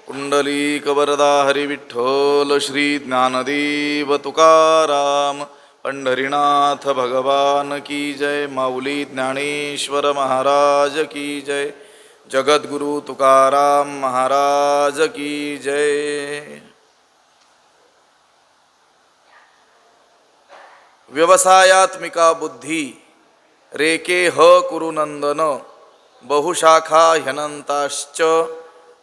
पुंडलीकवरदा हरिविठ्ठल श्री ज्ञानदेव तुकाराम पंढरीनाथ भगवान की जय। माऊली ज्ञानेश्वर महाराज की जय। जगद्गुरु तुकाराम महाराज की जय। व्यवसायात्मिका बुद्धी रेके ह कुरुनंदन बहुशाखा ह्यनंताश्च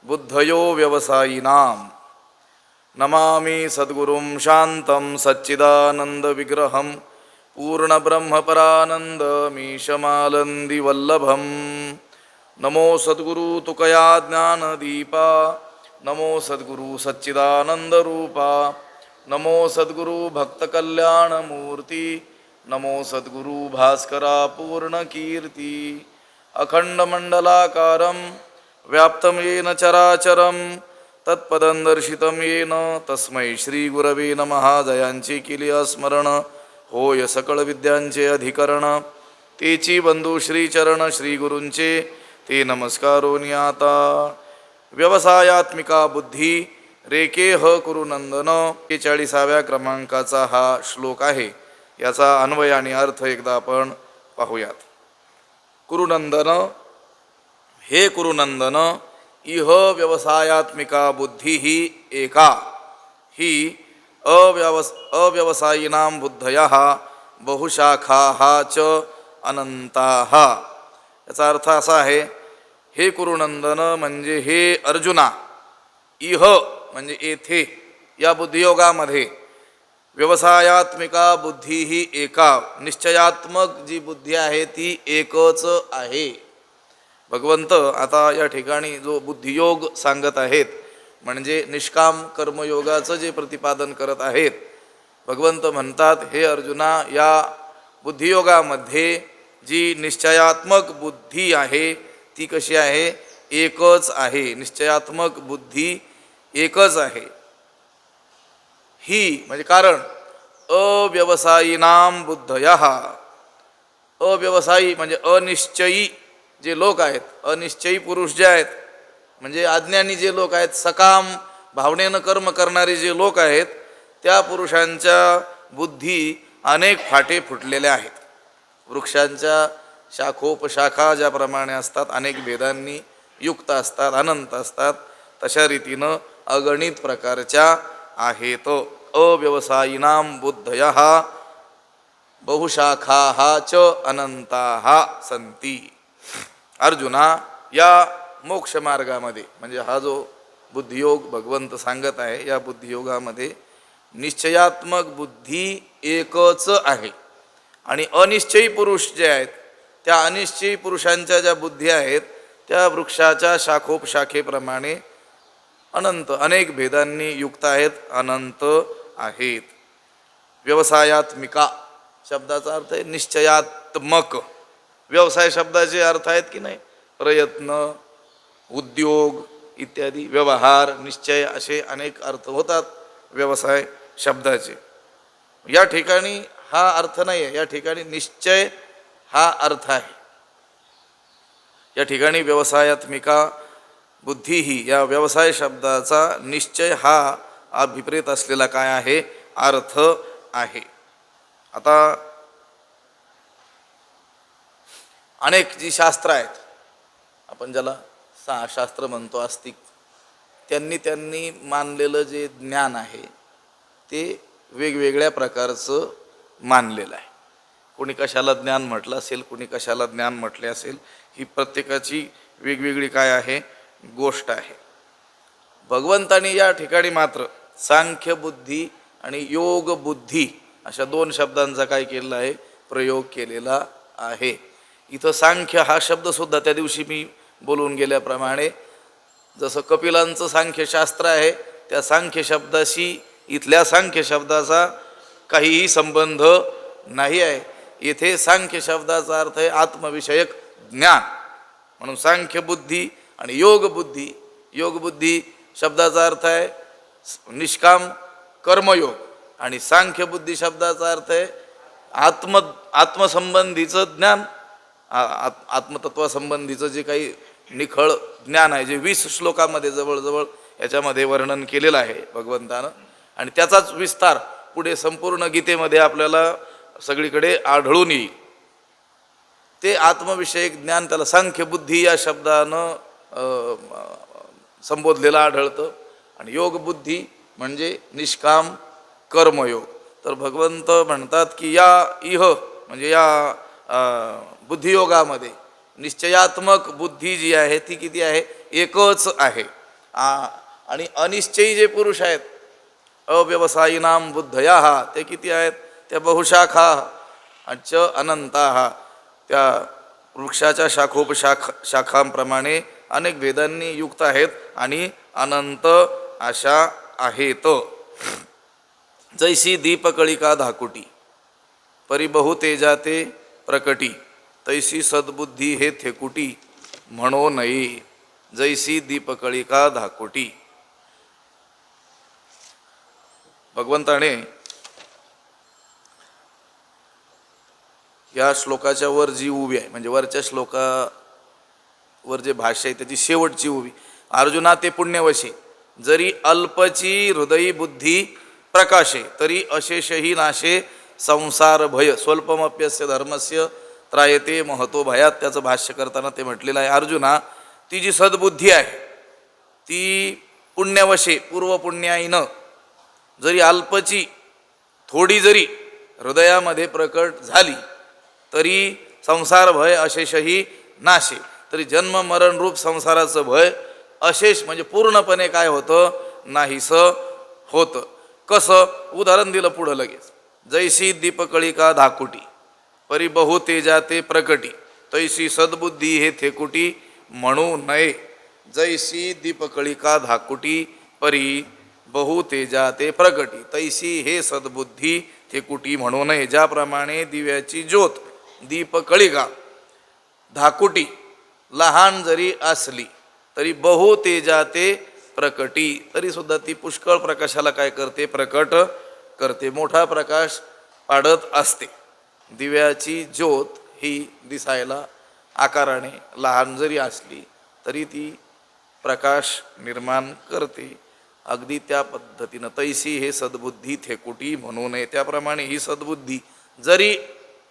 बुद्धयो व्यवसायिनाम। नमामि सद्गुरुं शान्तं सच्चिदानन्दविग्रहं पूर्णब्रह्मपरानन्दमीशमालन्दिवल्लभं। नमो सद्गुरु तुकया ज्ञानदीपा नमो सद्गुरु सच्चिदानन्दरूपा नमो सद्गुरु भक्तकल्याणमूर्ति नमो सद्गुरु भास्करा पूर्णकीर्ति। अखण्डमण्डलाकारं व्याप्तं येन चराचरं तत्पदं दर्शितं येन तस्मै श्रीगुरवे नमः। जयांची केली स्मरण होय सकळ विद्यांचे अधिकरण तेची बंधू श्रीचरण श्रीगुरूंचे ते नमस्कारोनी आता। व्यवसायात्मिका बुद्धी रेके ह कुरुनंदन 41व्या क्रमांकाचा हा श्लोक आहे। याचा अन्वय आणि अर्थ एकदा आपण पाहूयात। कुरुनंदन हे कुरुनंदन इह व्यवसायात्मिका बुद्धी ही एका ही अव्यवसायिनां बुद्धयः बहुशाखाः च अनंताः। याचा अर्थ असा आहे, हे कुरुनंदन म्हणजे हे अर्जुना, इह म्हणजे येथे या बुद्धियोगामध्ये व्यवसायात्मिका बुद्धी ही एका निश्चयात्मक जी बुद्धी आहे ती एकच आहे। भगवंत आता या ठिकाणी जो बुद्धियोग सांगत आहेत म्हणजे निष्काम कर्मयोगाचं जे प्रतिपादन करत आहेत, भगवंत म्हणतात हे अर्जुना, या बुद्धियोगामध्ये जी निश्चयात्मक बुद्धी आहे ती कशी आहे? एकच आहे। निश्चयात्मक बुद्धी एकच आहे। ही म्हणजे कारण अव्यवसायिनाम बुद्धयः, अव्यवसायी म्हणजे अनिश्चयी जे लोक आहेत, अनिश्चयी पुरुष जे आहेत म्हणजे अज्ञानी जे लोक आहेत, सकाम भावनेनं कर्म करणारे जे लोक आहेत, त्या पुरुषांच्या बुद्धी अनेक फाटे फुटलेल्या आहेत। वृक्षांच्या शाखोपशाखा ज्याप्रमाणे असतात, अनेक भेदांनी युक्त असतात, अनंत असतात, तशा रीतीनं अगणित प्रकारच्या आहेत। अव्यवसायिनाम बुद्धयः बहुशाखाः च अनंताः सन्ति। अर्जुना, या मोक्ष मार्गामध्ये म्हणजे हा जो बुद्धियोग भगवंत सांगत आहे, या बुद्धियोगामध्ये निश्चयात्मक बुद्धी एकच आहे आणि अनिश्चयी पुरुष जे आहेत, त्या अनिश्चयी पुरुषांच्या ज्या बुद्धी आहेत त्या वृक्षाच्या शाखोपशाखेप्रमाणे अनंत अनेक भेदांनी युक्त आहेत, अनंत आहेत। व्यवसायात्मिका शब्दाचा अर्थ आहे निश्चयात्मक। व्यवसाय शब्दाचे अर्थ आहेत की नाही, प्रयत्न, उद्योग इत्यादी, व्यवहार, निश्चय असे अनेक अर्थ होतात व्यवसाय शब्दाचे। या ठिकाणी हा अर्थ नाही आहे, या ठिकाणी निश्चय हा अर्थ आहे। या ठिकाणी व्यवसायात्मिका बुद्धी ही या व्यवसाय शब्दाचा निश्चय हा अभिप्रेत असलेला काय आहे? अर्थ आहे। आता अनेक जी शास्त्र आहेत, आपण ज्याला शास्त्र म्हणतो, आस्तिक, त्यांनी मानलेलं जे ज्ञान आहे ते वेगवेगळ्या प्रकारचं मानलेलं आहे। कोणी कशाला ज्ञान म्हटलं असेल, कोणी कशाला ज्ञान म्हटले असेल, ही प्रत्येकाची वेगवेगळी काय आहे गोष्ट आहे। भगवंतानी या ठिकाणी मात्र सांख्य बुद्धी आणि योग बुद्धी अशा दोन शब्दांचा काय केलेला आहे? प्रयोग केलेला आहे। इथं सांख्य हा शब्दसुद्धा त्या दिवशी मी बोलून गेल्याप्रमाणे जसं कपिलांचं सांख्यशास्त्र आहे, त्या सांख्य शब्दाशी इथल्या सांख्य शब्दाचा काहीही संबंध नाही आहे। येथे सांख्य शब्दाचा अर्थ आहे आत्मविषयक ज्ञान, म्हणून सांख्य बुद्धी आणि योग बुद्धी, योग बुद्धी शब्दाचा अर्थ आहे निष्काम कर्मयोग आणि सांख्य बुद्धी शब्दाचा अर्थ आहे आत्मसंबंधीचं ज्ञान, आत्मतत्वासंबंधीचं जे काही निखळ ज्ञान आहे, जे 20 श्लोकामध्ये जवळजवळ याच्यामध्ये वर्णन केलेलं आहे भगवंतानं, आणि त्याचाच विस्तार पुढे संपूर्ण गीतेमध्ये आपल्याला सगळीकडे आढळून येईल. ते आत्मविषयक ज्ञान, त्याला सांख्यबुद्धी या शब्दानं संबोधलेलं आढळतं. आणि योगबुद्धी म्हणजे निष्काम कर्मयोग. तर भगवंत म्हणतात की या म्हणजे या बुद्धियोगामध्ये निश्चयात्मक बुद्धी जी आहे ती किती आहे? एकच आहे. आणि अनिश्चयी जे पुरुष आहेत, अव्यवसायीनाम बुद्धया, ते किती आहेत? त्या बहुशाखा च अनंता, त्या वृक्षाच्या शाखांप्रमाणे अनेक वेदांनी युक्त आहेत आणि अनंत अशा आहेत. जैसी दीपकळिका धाकुटी परिबहु तेजाते प्रकटी, तैसी सद्बुद्धी हे थेकुटी म्हणो नये. जैसी दीपकळिका धाकुटी. भगवंताने या श्लोकाच्या वर जी उभी आहे, म्हणजे वरच्या श्लोकावर जे भाष्य आहे त्याची शेवटची उभी, अर्जुना ते पुण्यवशी जरी अल्पची हृदयी बुद्धी प्रकाशे, तरी अशेषही नाशे संसार भय, स्वल्पमप्यस्य धर्मस्य त्रायते महतो भयात. त्याचं भाष्य करताना ते म्हटलेलं आहे, अर्जुना ती जी सद्बुद्धी आहे ती पुण्यवशे पूर्वपुण्याईनं जरी अल्पची थोडी जरी हृदयामध्ये प्रकट झाली, तरी संसार भय अशेषही नाशे, तरी जन्म मरण रूप संसाराचं भय अशेष म्हणजे पूर्णपणे काय होतं? नाहीसं होतं. कसं? उदाहरण दिलं पुढं लगेच. जैसी दीपकळिका धाकुटी परिबहु तेजाते प्रकटी, तैसी सद्बुद्धी हे थेकुटी म्हणू नये. जैसी दीपकळिका धाकुटी परी बहु तेजाते प्रकटी, तैसी हे सद्बुद्धी थेकुटी म्हणू नये. ज्याप्रमाणे दिव्याची ज्योत दीपकळिका धाकुटी लहान जरी असली तरी बहु तेजाते प्रकटी, तरी सुद्धा ती पुष्कळ प्रकाशाला काय करते? प्रकट करते, मोठा प्रकाश पाडत असते. दिव्याची ज्योत ही दिसायला आकाराने लहान जरी असली तरी ती प्रकाश निर्माण करते. अगदी त्या पद्धतीनं तैसी हे सद्बुद्धी थेकुटी म्हणू नये. त्याप्रमाणे ही सद्बुद्धी जरी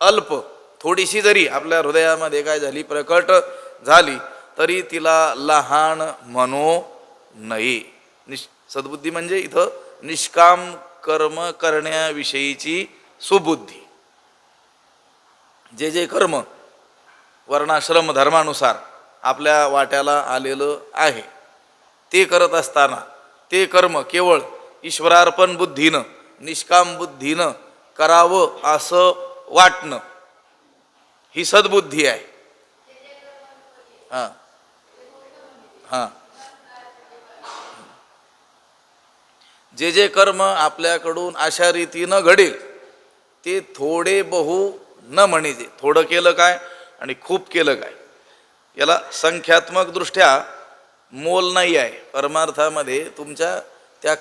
अल्प थोडीशी जरी आपल्या हृदयामध्ये काय झाली? प्रकट झाली, तरी तिला लहान म्हणू नये. सद्बुद्धी म्हणजे इथं निष्काम कर्म करण्याविषयीची सुबुद्धी. जे जे कर्म वर्णाश्रम धर्मानुसार आपल्या वाट्याला आलेलं आहे ते करत असताना ते कर्म केवळ ईश्वरार्पण बुद्धीनं निष्काम बुद्धीनं करावं असं वाटणं ही सद्बुद्धी आहे. हां हां जे जे कर्म आपल्याकडून अशा रीतीनं घडेल ते थोडे बहु न म्हणजे, थोडं केलं काय आणि खूप केलं काय याला संख्यात्मक दृष्ट्या मोल नाही आहे. परमार्थामध्ये तुमच्या त्या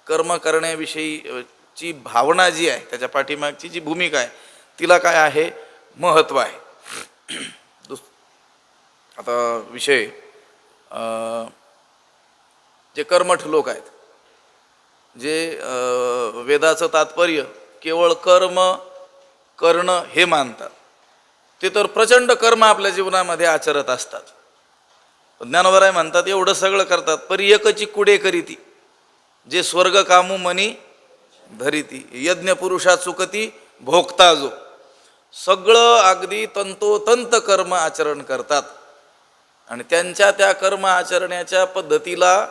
कर्म करण्याविषयीची भावना जी आहे, त्याच्या पाठीमागची जी भूमिका आहे, तिला काय आहे? महत्त्व आहे. आता विषय जे कर्मठ लोक आहेत, जे वेदाचं तात्पर्य केवळ कर्म करणं हे मानतात, ते तर प्रचंड कर्म आपल्या जीवनामध्ये आचरत असतात. ज्ञानोबराय म्हणतात एवढं सगळं करतात, परी एकची कुडे करीती, जे स्वर्ग कामू मनी धरिती, यज्ञ पुरुषा चुकती भोगता जो. सगळं अगदी तंतोतंत कर्म आचरण करतात आणि त्यांच्या त्या कर्म आचरण्याच्या पद्धतीला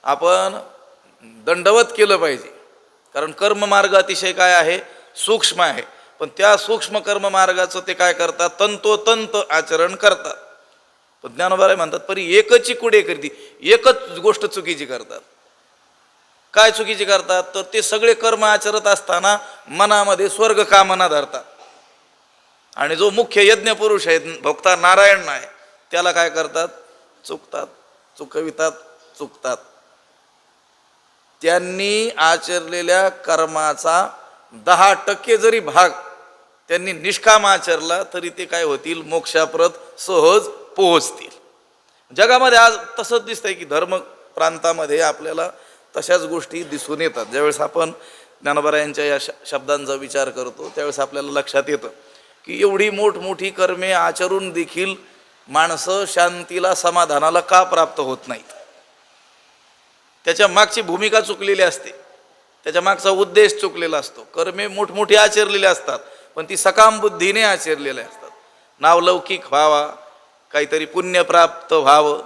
आपण दंडवत केलं पाहिजे. कारण कर्ममार्ग अतिशय काय आहे? सूक्ष्म आहे. पण त्या सूक्ष्म कर्ममार्गाचं ते काय करतात? तंतोतंत आचरण करतात. पण ज्ञानोबा म्हणतात परी एकची कुडे करती, एकच गोष्ट चुकीची करतात. काय चुकीची करतात? तर ते सगळे कर्म आचरत असताना मनामध्ये स्वर्ग कामना धरतात आणि जो मुख्य यज्ञ पुरुष आहे, भोक्ता नारायण आहे, त्याला काय करतात? चुकतात, चुकतात. त्यांनी आचरलेल्या कर्माचा 10% जरी भाग त्यांनी निष्काम आचरला तरी ते काय होतील? मोक्षाप्रत सहज पोहोचतील. जगामध्ये आज तसंच दिसतंय की धर्म प्रांतामध्ये आपल्याला तशाच गोष्टी दिसून येतात. ज्यावेळेस आपण ज्ञानोबा यांच्या या शब्दांचा विचार करतो त्यावेळेस आपल्याला लक्षात येतं की एवढी मोठमोठी कर्मे आचरून देखील माणसं शांतीला समाधानाला का प्राप्त होत नाहीत. त्याच्या मागची भूमिका चुकलेली असते, त्याच्या मागचा उद्देश चुकलेला असतो. कर्मे मोठमोठी आचरलेली असतात पण ती सकाम बुद्धीने आचरलेले असतात. नावलौकिक व्हावा, काहीतरी पुण्य प्राप्त व्हावं,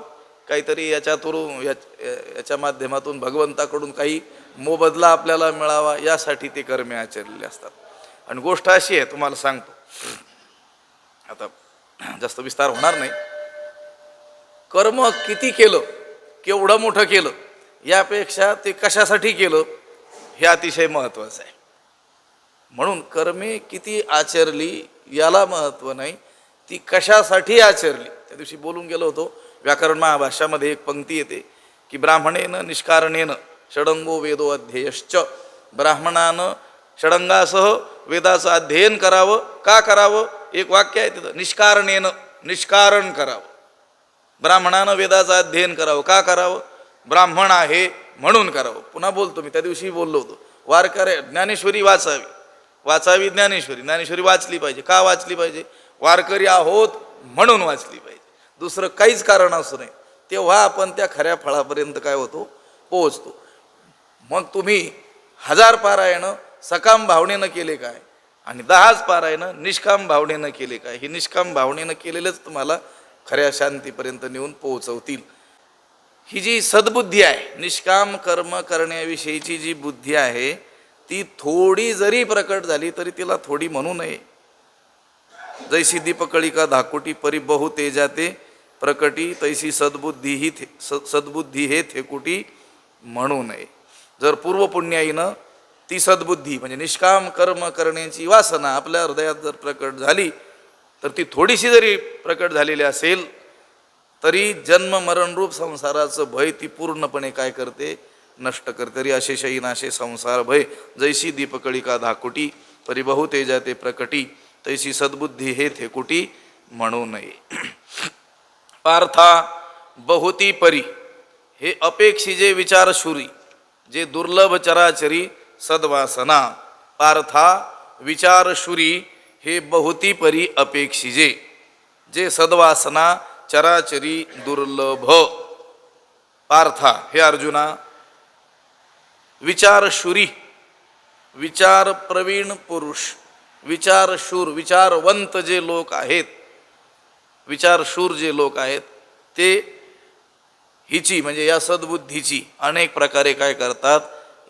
काहीतरी याच्या माध्यमातून भगवंताकडून काही मोबदला आपल्याला मिळावा, यासाठी ते कर्मे आचरलेले असतात. आणि गोष्ट अशी आहे, तुम्हाला सांगतो, आता जास्त विस्तार होणार नाही. कर्म किती केलं, केवढं मोठं केलं, यापेक्षा ते कशासाठी केलं हे अतिशय महत्त्वाचं आहे. म्हणून कर्मे किती आचरली याला महत्त्व नाही, ती कशासाठी आचरली. त्या दिवशी बोलून गेलो होतो, व्याकरण महाभाष्यामध्ये एक पंक्ती येते की ब्राह्मणेन निष्कारणेन षडंगो वेदो अध्ययश्च. ब्राह्मणानं षडंगासह वेदाचं अध्ययन करावं. का करावं? एक वाक्य आहे तिथं, निष्कारणेन, निष्कारण करावं. ब्राह्मणानं वेदाचं अध्ययन करावं. का करावं? ब्राह्मण आहे म्हणून करावं. पुन्हा बोलतो, मी त्या दिवशी बोललो होतो, वारकरी ज्ञानेश्वरी वाचावी, वाचावी ज्ञानेश्वरी. ज्ञानेश्वरी वाचली पाहिजे. का वाचली पाहिजे? वारकरी आहोत म्हणून वाचली पाहिजे, दुसरं काहीच कारण असू नये. तेव्हा आपण त्या खऱ्या फळापर्यंत काय होतो, पोहोचतो. मग तुम्ही 1000 पारायणं सकाम भावनेनं केले काय आणि 10च पारायणं निष्काम भावनेनं केले काय, हे निष्काम भावनेनं केलेलंच तुम्हाला खऱ्या शांतीपर्यंत नेऊन पोहोचवतील. ही जी सद्बुद्धी आहे, निष्काम कर्म करण्याविषयीची जी बुद्धी आहे, ती थोडी जरी प्रकट झाली तरी तिला थोडी म्हणू नये. जैसी दीपकळिका धाकुटी परी बहु तेजाते प्रकटी, तैसी सद्बुद्धी हे थेकुटी म्हणू नये. जर पूर्वपुण्याईनं ती सद्बुद्धी म्हणजे निष्काम कर्म करण्याची वासना आपल्या हृदयात जर प्रकट झाली तर ती थोडीशी जरी प्रकट झालेली असेल तरी जन्म मरणरूप संसाराचं भय ती पूर्णपणे काय करते, नष्ट करते. तरी अशेषही नाशे संसार भय, जैसी दीपकळिका धाकुटी परी बहु तेजाते प्रकटी, तैसी सद्बुद्धी हे थेकुटी म्हणू नये. पार्था बहुती परी हे अपेक्षिजे विचारशुरी, जे दुर्लभ चराचरी सद्वासना. पार्था विचारशुरी हे बहुती परी अपेक्षिजे, जे सद्वासना चराचरी दुर्लभ. पार्था हे अर्जुना, विचारशुरी, विचार प्रवीण पुरुष, विचारशूर, विचारवंत जे लोक आहेत, विचारशूर जे लोक आहेत ते हिची म्हणजे या सद्बुद्धीची अनेक प्रकारे काय करतात,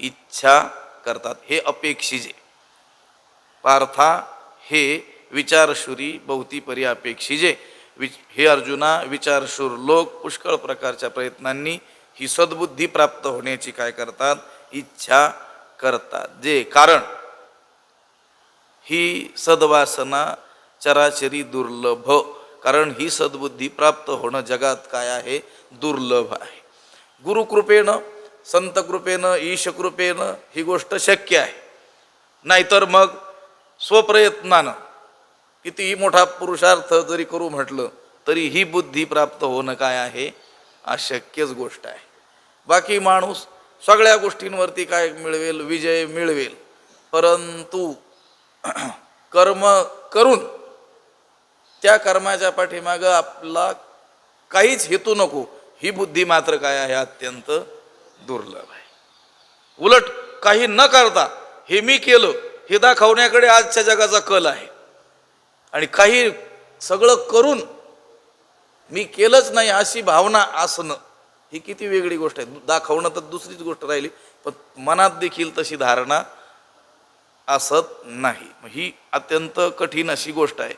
इच्छा करतात. हे अपेक्षिजे. पार्था हे विचारशुरी बहुती परी अपेक्षिजे. हे अर्जुना, विचारशूर लोक पुष्कळ प्रकारच्या प्रयत्नांनी ही सद्बुद्धी प्राप्त होण्याची काय करतात, इच्छा करतात. जे कारण ही सद्वासना चराचरी दुर्लभ, कारण ही सद्बुद्धी प्राप्त होणं जगात काय आहे, दुर्लभ आहे. गुरुकृपेनं, संतकृपेनं, ईशकृपेनं ही गोष्ट शक्य आहे. नाहीतर मग स्वप्रयत्नानं कितीही मोठा पुरुषार्थ जरी करू म्हटलं तरी ही बुद्धी प्राप्त होणं काय आहे, अशक्यच गोष्ट आहे. बाकी माणूस सगळ्या गोष्टींवरती काय मिळवेल, विजय मिळवेल, परंतु कर्म करून त्या कर्माच्या पाठीमागं आपला काहीच हेतू नको, ही बुद्धी मात्र काय आहे, अत्यंत दुर्लभ आहे. उलट काही न करता हे मी केलं हे दाखवण्याकडे आजच्या जगाचा कल आहे. आणि काही सगळं करून मी केलंच नाही अशी भावना असणं ही किती वेगळी गोष्ट आहे. दाखवणं तर दुसरीच गोष्ट राहिली, पण मनात देखील तशी धारणा असत नाही. ही अत्यंत कठीण अशी गोष्ट आहे.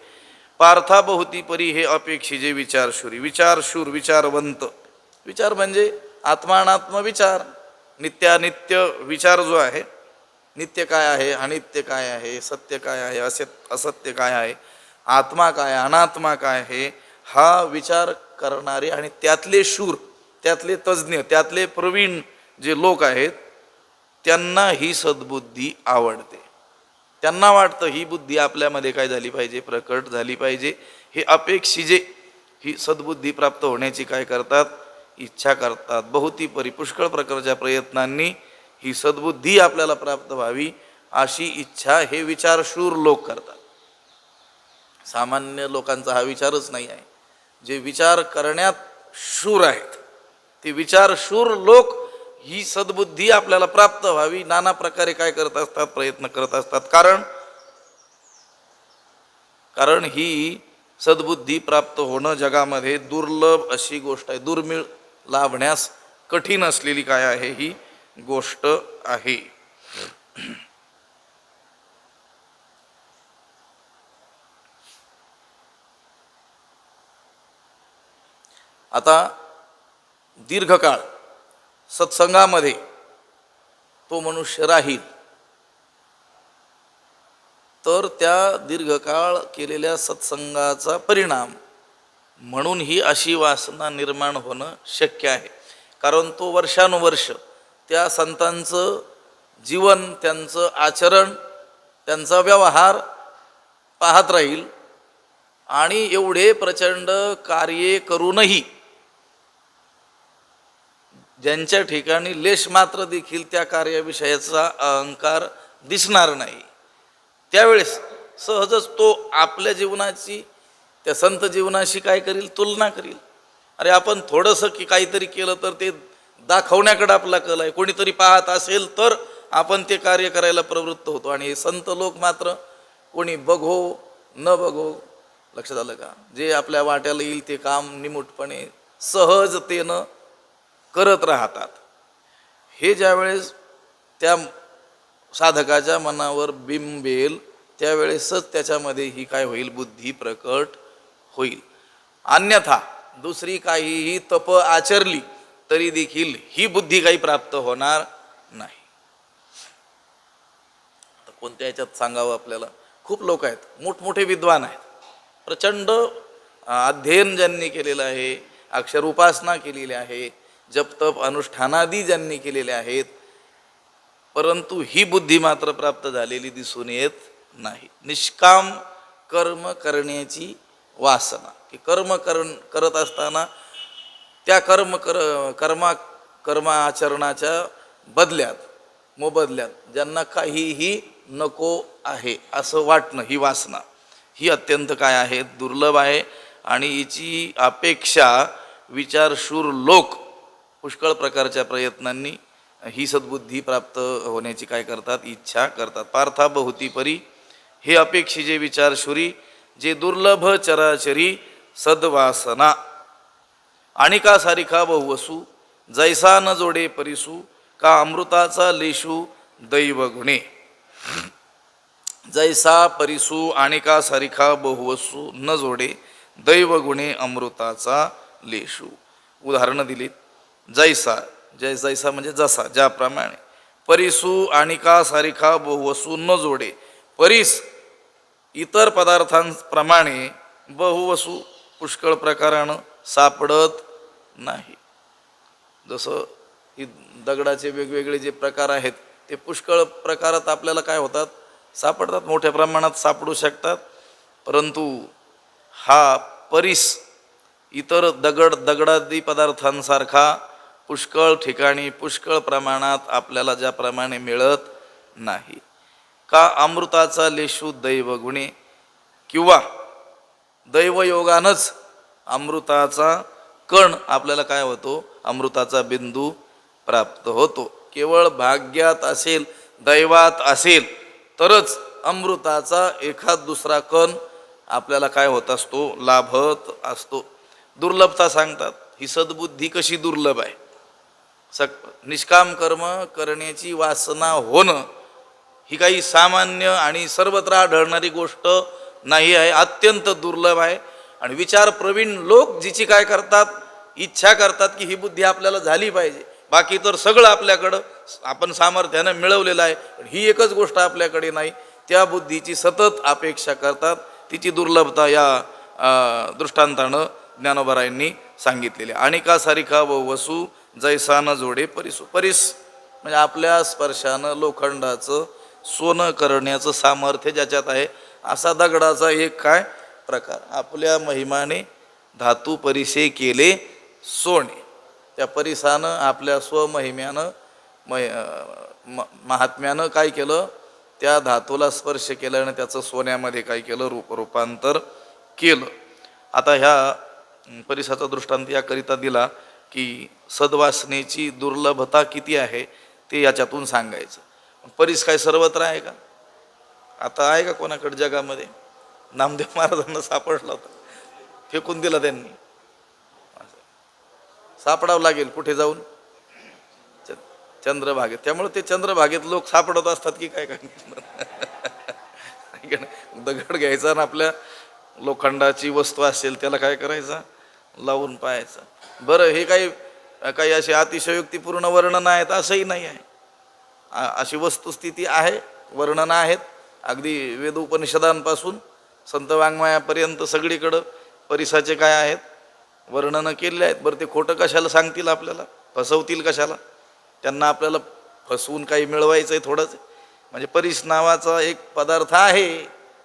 पार्था बहुती परी हे अपेक्षिजे विचारशुरी, विचारशूर, विचारवंत. विचार म्हणजे आत्मानात्म विचार, नित्यानित्य विचार जो आहे, नित्य काय आहे, अनित्य काय आहे, सत्य काय आहे, असत्य काय आहे, आत्मा काय, अनात्मा काय आहे, हा विचार करणारे आणि त्यातले शूर, त्यातले तज्ज्ञ, त्यातले प्रवीण जे लोक आहेत त्यांना ही सद्बुद्धी आवडते. त्यांना वाटतं ही बुद्धी आपल्यामध्ये काय झाली पाहिजे, प्रकट झाली पाहिजे. हे अपेक्षिजे ही सद्बुद्धी प्राप्त होण्याची काय करतात, इच्छा करतात. बहुती परी पुष्कळ प्रकारच्या प्रयत्नांनी ही सद्बुद्धी आपल्याला प्राप्त व्हावी अशी इच्छा हे विचारशूर लोक करतात. सामान्य लोकांचा हा विचारच नाही आहे. जे विचार करण्यात शूर आहेत ते विचारशूर लोक ही सद्बुद्धी आपल्याला प्राप्त व्हावी नाना प्रकारे काय करत असतात, प्रयत्न करत असतात. कारण ही सद्बुद्धी प्राप्त होणं जगामध्ये दुर्लभ अशी गोष्ट आहे. दुर्मिळ, लाभण्यास कठीण असलेली काय आहे ही गोष्ट आहे. आता दीर्घकाळ सत्संगामध्ये तो मनुष्य राहील तर त्या दीर्घकाळ केलेल्या सत्संगाचा परिणाम म्हणून ही अशी वासना निर्माण होणं शक्य आहे. कारण तो वर्षानुवर्ष त्या संतांचं जीवन, त्यांचं आचरण, त्यांचा व्यवहार पाहत राहील आणि एवढे प्रचंड कार्ये करूनही ज्यांच्या ठिकाणी लेश मात्र देखील त्या कार्याविषयाचा अहंकार दिसणार नाही, त्यावेळेस सहजच तो आपल्या जीवनाची त्या संत जीवनाशी काय करील, तुलना करील. अरे आपण थोडंसं की काहीतरी केलं तर ते दाखवण्याकडे आपला कल आहे, कोणीतरी पाहत असेल तर आपण ते कार्य करायला प्रवृत्त होतो. आणि हे संत लोक मात्र कोणी बघो न बघो, लक्षात आलं का, जे आपल्या वाट्याला येईल ते काम निमूटपणे सहजतेनं करत राहतात. हे ज्यावेळेस त्या साधकाच्या मनावर बिंबेल त्यावेळेसच त्याच्यामध्ये ही काय होईल, बुद्धी प्रकट होईल. अन्यथा दुसरी काहीही तप आचरली तरी देखील ही बुद्धी काही प्राप्त होणार नाही. आता कोणत्या ह्याच्यात सांगावं आपल्याला, खूप लोक आहेत, मोठमोठे विद्वान आहेत, प्रचंड अध्ययन ज्यांनी केलेलं आहे, अक्षर उपासना केलेली आहे, जप तप अनुष्ठानादी ज्यांनी केलेले आहेत, परंतु ही बुद्धी मात्र प्राप्त झालेली दिसून येत नाही. निष्काम कर्म करण्याची वासना, की कर्म करत असताना त्या कर्माचरणाच्या मोबदल्यात ज्यांना काहीही नको आहे असं वाटणं, ही वासना ही अत्यंत काय आहे, दुर्लभ आहे. आणि हिची अपेक्षा विचारशूर लोक पुष्कळ प्रकारच्या प्रयत्नांनी ही सद्बुद्धी प्राप्त होण्याची काय करतात, इच्छा करतात. पार्था बहुती परी, हे अपेक्षिजे विचारशुरी, जे दुर्लभ चराचरी सद्वासना. आणि का सारिखा बहुवसू, जैसा न जोडे परिसू, का अमृताचा लेशू दैव गुणे. जैसा परिसू आणि का सारिखा बहुवसू न जोडे दैव गुणे अमृताचा लेशू. उदाहरणं दिलीत. जैसा म्हणजे जसा, ज्याप्रमाणे. परिसू आणि का सारिखा बहुवसू न जोडे, परिस इतर पदार्थांप्रमाणे, बहुवसू पुष्कळ प्रकारानं सापडत नाही. जसं ही दगडाचे वेगवेगळे जे प्रकार आहेत ते पुष्कळ प्रकारात आपल्याला काय होतात, सापडतात, मोठ्या प्रमाणात सापडू शकतात. परंतु हा परिस इतर दगडादी पदार्थांसारखा पुष्कळ ठिकाणी पुष्कळ प्रमाणात आपल्याला ज्याप्रमाणे मिळत नाही. का अमृताचा लेशू दैव गुणे, किंवा दैवयोगानंच अमृताचा कण आपल्याला काय होतो, अमृताचा बिंदू प्राप्त होतो. केवळ भाग्यात असेल, दैवात असेल तरच अमृताचा एखाद दुसरा कण आपल्याला काय होत असतो, लाभत असतो. दुर्लभता सांगतात. ही सद्बुद्धी कशी दुर्लभ आहे. निष्काम कर्म करण्याची वासना होणं ही काही सामान्य आणि सर्वत्र आढळणारी गोष्ट नाही आहे, अत्यंत दुर्लभ आहे. आणि विचार प्रवीण लोक जिची काय करतात, इच्छा करतात की ही बुद्धी आपल्याला झाली पाहिजे. बाकी तर सगळं आपल्याकडं आपण सामर्थ्यानं मिळवलेलं आहे, पण ही एकच गोष्ट आपल्याकडे नाही, त्या बुद्धीची सतत अपेक्षा करतात. तिची दुर्लभता या दृष्टांतानं ज्ञानोबारायांनी सांगितलेले. आणि का सारिखा व वसू, जैसा न जोडे परिसू. परिस म्हणजे आपल्या स्पर्शानं लोखंडाचं सोनं करण्याचं सामर्थ्य ज्याच्यात आहे, असा दगडाचा एक काय प्रकार. आपल्या महिमाने धातू परिसे केले सोने. त्या परिसानं आपल्या स्वमहिम्यानं महात्म्यानं काय केलं, त्या धातूला स्पर्श केल्यानं त्याचं सोन्यामध्ये काय केलं, रूपांतर केलं. आता ह्या परिसाचा दृष्टांत याकरिता दिला की सद्वासनेची दुर्लभता किती आहे ते याच्यातून सांगायचं. परिस काय सर्वत्र आहे का? आता आहे का कोणाकडे जगामध्ये? नामदेव महाराजांना सापडला होता, फेकून दिला त्यांनी. सापडावं लागेल कुठे जाऊन? चंद्रभागेत. त्यामुळे ते चंद्रभागेत लोक सापडत असतात की काय? दगड घ्यायचा ना आपल्या लोखंडाची वस्तू असेल त्याला काय करायचं, लावून पाहायचं. बरं, हे काही असे अतिशयोक्तीपूर्ण वर्णन आहेत असंही नाही आहे. अशी वस्तुस्थिती आहे, वर्णन आहेत. अगदी वेद उपनिषदांपासून संत वाङ्मयापर्यंत सगळीकडं परिसाचे काय आहेत, वर्णनं केलेले आहेत. बरं, ते खोटं कशाला सांगतील आपल्याला, फसवतील कशाला? त्यांना आपल्याला फसवून काही मिळवायचं आहे थोडंच. म्हणजे परिस नावाचा एक पदार्थ आहे,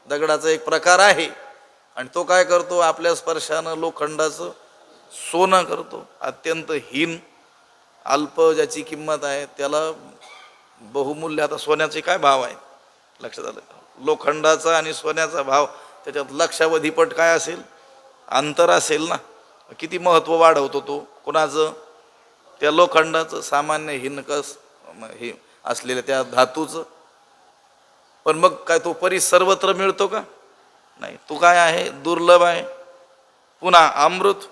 दगडाचा एक प्रकार आहे, आणि तो काय करतो, आपल्या स्पर्शानं लोखंडाचं सोनं करतो. अत्यंत हीन, अल्प ज्याची किंमत आहे त्याला बहुमूल्य. आता सोन्याचे काय भाव आहेत लक्षात आलं? लोखंडाचा आणि सोन्याचा भाव त्याच्यात लक्षावधीपट काय असेल, अंतर असेल ना. किती महत्त्व वाढवतो तो कोणाचं? त्या लोखंडाचं, सामान्य हिनकस हे असलेल्या त्या धातूचं. पण मग काय तो परिस सर्वत्र मिळतो का? नाही. तो काय आहे, दुर्लभ आहे. पुन्हा अमृत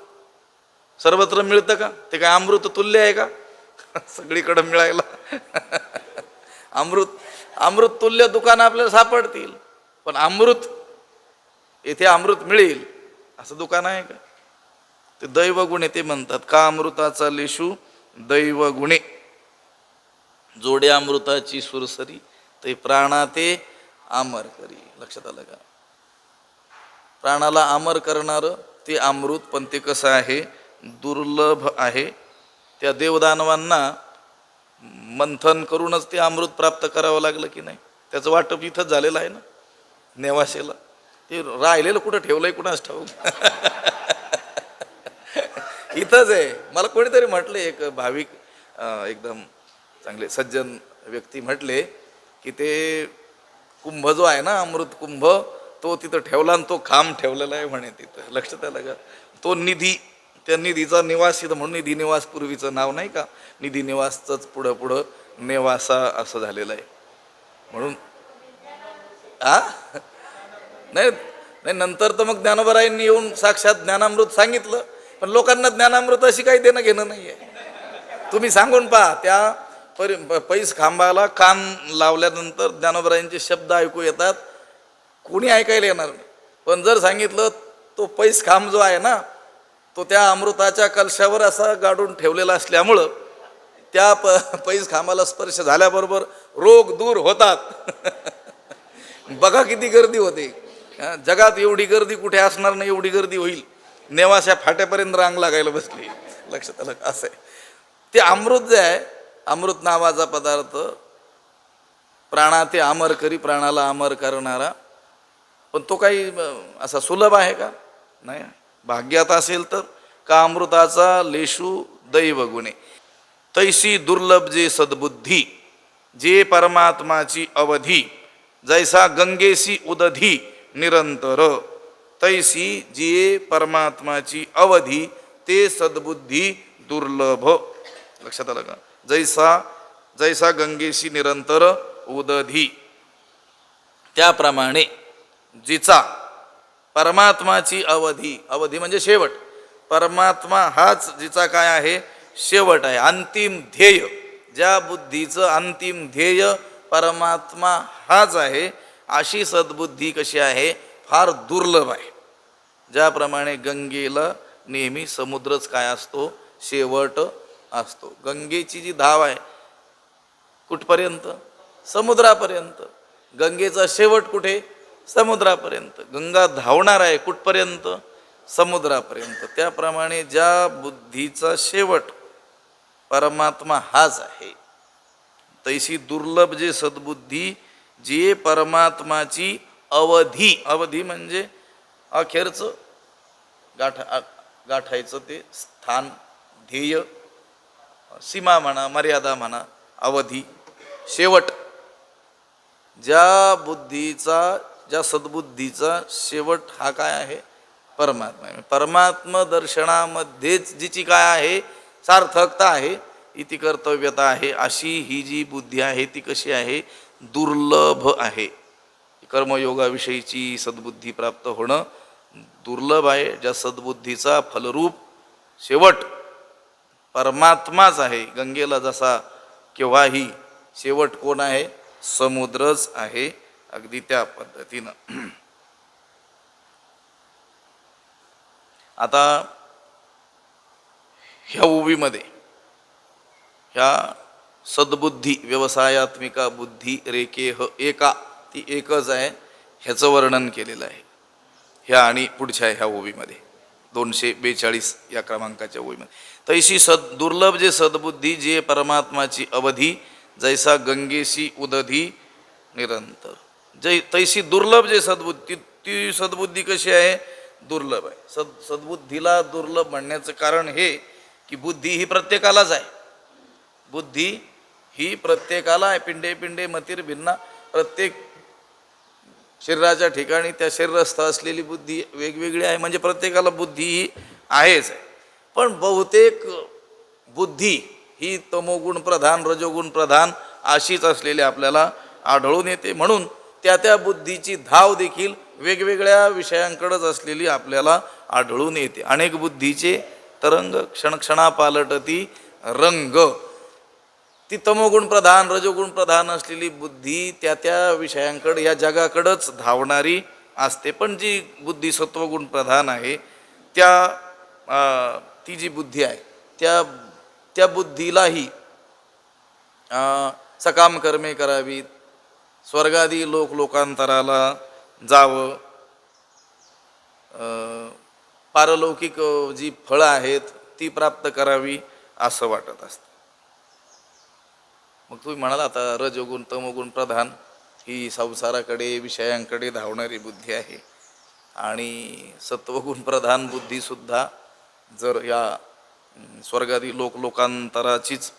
सर्वत्र मिळतं का? ते काय अमृत तुल्य आहे का सगळीकडे मिळायला? अमृत तुल्य दुकान आपल्याला सापडतील, पण अमृत येथे अमृत मिळेल असं दुकान आहे का? ते दैवगुणे ते म्हणतात. का अमृताचा लेशू दैवगुणे, जोडे अमृताची सुरसरी, ते प्राणा ते अमर करी. लक्षात आलं का? प्राणाला अमर करणारं ते अमृत, पण ते कसं आहे, दुर्लभ आहे. त्या देवदानवांना मंथन करूनच ते अमृत प्राप्त करावं लागलं की नाही? त्याचं वाटप इथंच झालेलं आहे ना, नेवासेला. ते राहिलेलं कुठं ठेवलंय कुणाच ठाऊक. इथंच आहे. मला कोणीतरी म्हटले, एक भाविक एकदम चांगले सज्जन व्यक्ती म्हटले की ते कुंभ जो आहे ना, अमृत कुंभ, तो तिथं ठेवला आणि तो खांब ठेवलेला आहे म्हणे तिथं. लक्षात आलं का? तो निधी, त्या निधीचा निवास इथं, म्हणून निधी निवास पूर्वीचं नाव नाही का, निधी निवासच पुढं नेवासा असं झालेलं आहे. म्हणून नाही नाही, नंतर तर मग ज्ञानोबरायांनी येऊन साक्षात ज्ञानामृत सांगितलं, पण लोकांना ज्ञानामृत अशी काही देणं घेणं नाही आहे. तुम्ही सांगून पहा, त्या पैस खांबाला कान लावल्यानंतर ज्ञानोबरायांचे शब्द ऐकू येतात, कोणी ऐकायला येणार नाही. पण जर सांगितलं, तो पैस खांब जो आहे ना, तो त्या अमृताच्या कलशावर असा गाडून ठेवलेला असल्यामुळं त्या पैस खांबाला स्पर्श झाल्याबरोबर रोग दूर होतात. बघा किती गर्दी होते. जगात एवढी गर्दी कुठे असणार नाही, एवढी गर्दी होईल. नेवाशा फाट्यापर्यंत रांग लागायला बसली. लक्षात आलं? असं आहे ते अमृत जे आहे. अमृत नावाचा पदार्थ प्राणा ते अमर करी, प्राणाला अमर करणारा. पण तो काही असा सुलभ आहे का? नाही. भाग्यात असेल तर. का अमृताचा लेशू दैवगुणे, तैसी दुर्लभ जे सद्बुद्धी, जे परमात्माची अवधी, जैसा गंगेसी उदधी निरंतर, तैसी जे परमात्माची अवधी, ते सद्बुद्धी दुर्लभ. लक्षात आलं का? जैसा गंगेशी निरंतर उदधी, त्याप्रमाणे जिचा परमात्माची अवधी, अवधी म्हणजे शेवट, परमात्मा हाच जिचा काय आहे, शेवट आहे, अंतिम ध्येय. ज्या बुद्धीचं अंतिम ध्येय परमात्मा हाच आहे, अशी सद्बुद्धी कशी आहे, फार दुर्लभ आहे. ज्याप्रमाणे गंगेला नेहमी समुद्रच काय असतो, शेवट असतो. गंगेची जी धाव आहे कुठपर्यंत? समुद्रापर्यंत. गंगेचा शेवट कुठे? समुद्रापर्यंत. गंगा धावणार आहे कुठपर्यंत? समुद्रापर्यंत. त्याप्रमाणे ज्या बुद्धीचा शेवट परमात्मा हाच आहे, तैशी दुर्लभ जे सद्बुद्धी, जे परमात्माची अवधी, अवधी म्हणजे अखेरचं गाठायचं ते स्थान, ध्येय, सीमा म्हणा, मर्यादा म्हणा, अवधी, शेवट. ज्या सद्बुद्धीचा शेवट हा काय आहे? परमात्मा आहे. परमात्मा दर्शनामध्येच जिची काय आहे? सार्थकता आहे, इति कर्तव्यता आहे. अशी ही जी बुद्धी आहे ती कशी आहे? दुर्लभ आहे. कर्मयोगाविषयीची सद्बुद्धी प्राप्त होणं दुर्लभ आहे. ज्या सद्बुद्धीचा फलरूप शेवट परमात्माच आहे. गंगेला जसा केव्हाही शेवट कोण आहे? समुद्रच आहे. अगदी त्या पद्धतीनं आता ह्या उभीमध्ये ह्या सद्बुद्धी, व्यवसायात्मिका बुद्धी रेकेह एका, ती एकच आहे, ह्याचं वर्णन केलेलं आहे ह्या आणि पुढच्या ह्या ओवीमध्ये 242 या क्रमांकाच्या ओवीमध्ये. तैशी दुर्लभ जे सद्बुद्धी, जे परमात्माची अवधी, जैसा गंगेशी उदधी निरंतर. तैशी दुर्लभ जे सद्बुद्धी, ती सद्बुद्धी कशी आहे? दुर्लभ आहे. सद्बुद्धीला दुर्लभ म्हणण्याचं कारण हे की बुद्धी ही प्रत्येकालाच आहे. बुद्धी ही प्रत्येकाला आहे. पिंडे पिंडे मतीर भिन्ना. प्रत्येक शरीराच्या ठिकाणी त्या शरीरस्थ असलेली बुद्धी वेगवेगळी आहे. म्हणजे प्रत्येकाला बुद्धी ही आहेच आहे. पण बहुतेक बुद्धी ही तमोगुण प्रधान, रजोगुण प्रधान अशीच असलेली आपल्याला आढळून येते. म्हणून त्या बुद्धीची धाव देखील वेगवेगळ्या विषयांकडेच असलेली आपल्याला आढळून येते. अनेक बुद्धीचे तरंग क्षणक्षणा पालटती रंग. ती तमोगुण प्रधान, रजोगुण प्रधान असलेली बुद्धी त्या विषयांकडे, या जगाकडंच धावणारी असते. पण जी बुद्धी सत्वगुण प्रधान आहे ती जी बुद्धी आहे त्या बुद्धीलाही सकाम कर्मे करावीत, स्वर्गादी लोकांतराला जावं, पारलौकिक जी फळं आहेत ती प्राप्त करावी असं वाटत असतं. मग तुम्ही म्हणाल आता रजोगुण तमोगुण प्रधान ही संसाराकडे, विषयांकडे धावणारी बुद्धी आहे, आणि सत्वगुण प्रधान बुद्धीसुद्धा जर या स्वर्गादी लोकांतराचीच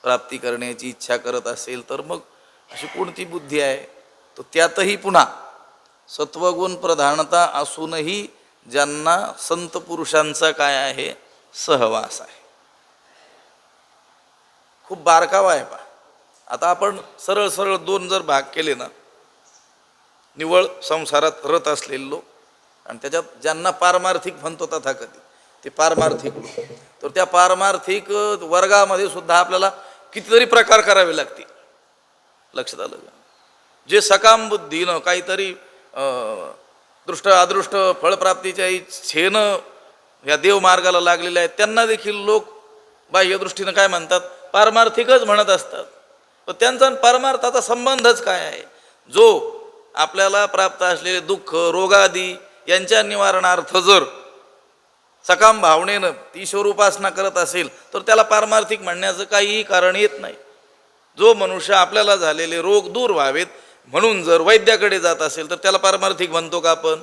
प्राप्ती करण्याची इच्छा करत असेल तर मग अशी कोणती बुद्धी आहे? तर त्यातही पुन्हा सत्वगुण प्रधानता असूनही ज्यांना संत पुरुषांचा काय आहे? सहवास आहे. खूप बारकावा आहे पहा. आता आपण सरळ सरळ 2 जर भाग केले ना, निवळ संसारात रत असलेले लोक आणि त्याच्यात ज्यांना पारमार्थिक म्हणतो तथाकथित ते पारमार्थिक लोक, तर त्या पारमार्थिक वर्गामध्ये सुद्धा आपल्याला कितीतरी प्रकार करावे लागतील. लक्षात आलं का? जे सकाम बुद्धीनं काहीतरी दृष्ट अदृष्ट फळप्राप्तीच्या इच्छेनं या देवमार्गाला लागलेले आहेत, त्यांना देखील लोक बाह्यदृष्टीनं काय म्हणतात? पारमार्थिकच म्हणत असतात. पण त्यांचा परमार्थाचा संबंधच काय आहे? जो आपल्याला प्राप्त असलेले दुःख, रोगादी यांच्या निवारणार्थ जर सकाम भावनेनं ईश्वर उपासना करत असेल तर त्याला पारमार्थिक म्हणण्याचं काहीही कारण येत नाही. जो मनुष्य आपल्याला झालेले रोग दूर व्हावेत म्हणून जर वैद्याकडे जात असेल तर त्याला पारमार्थिक म्हणतो का आपण?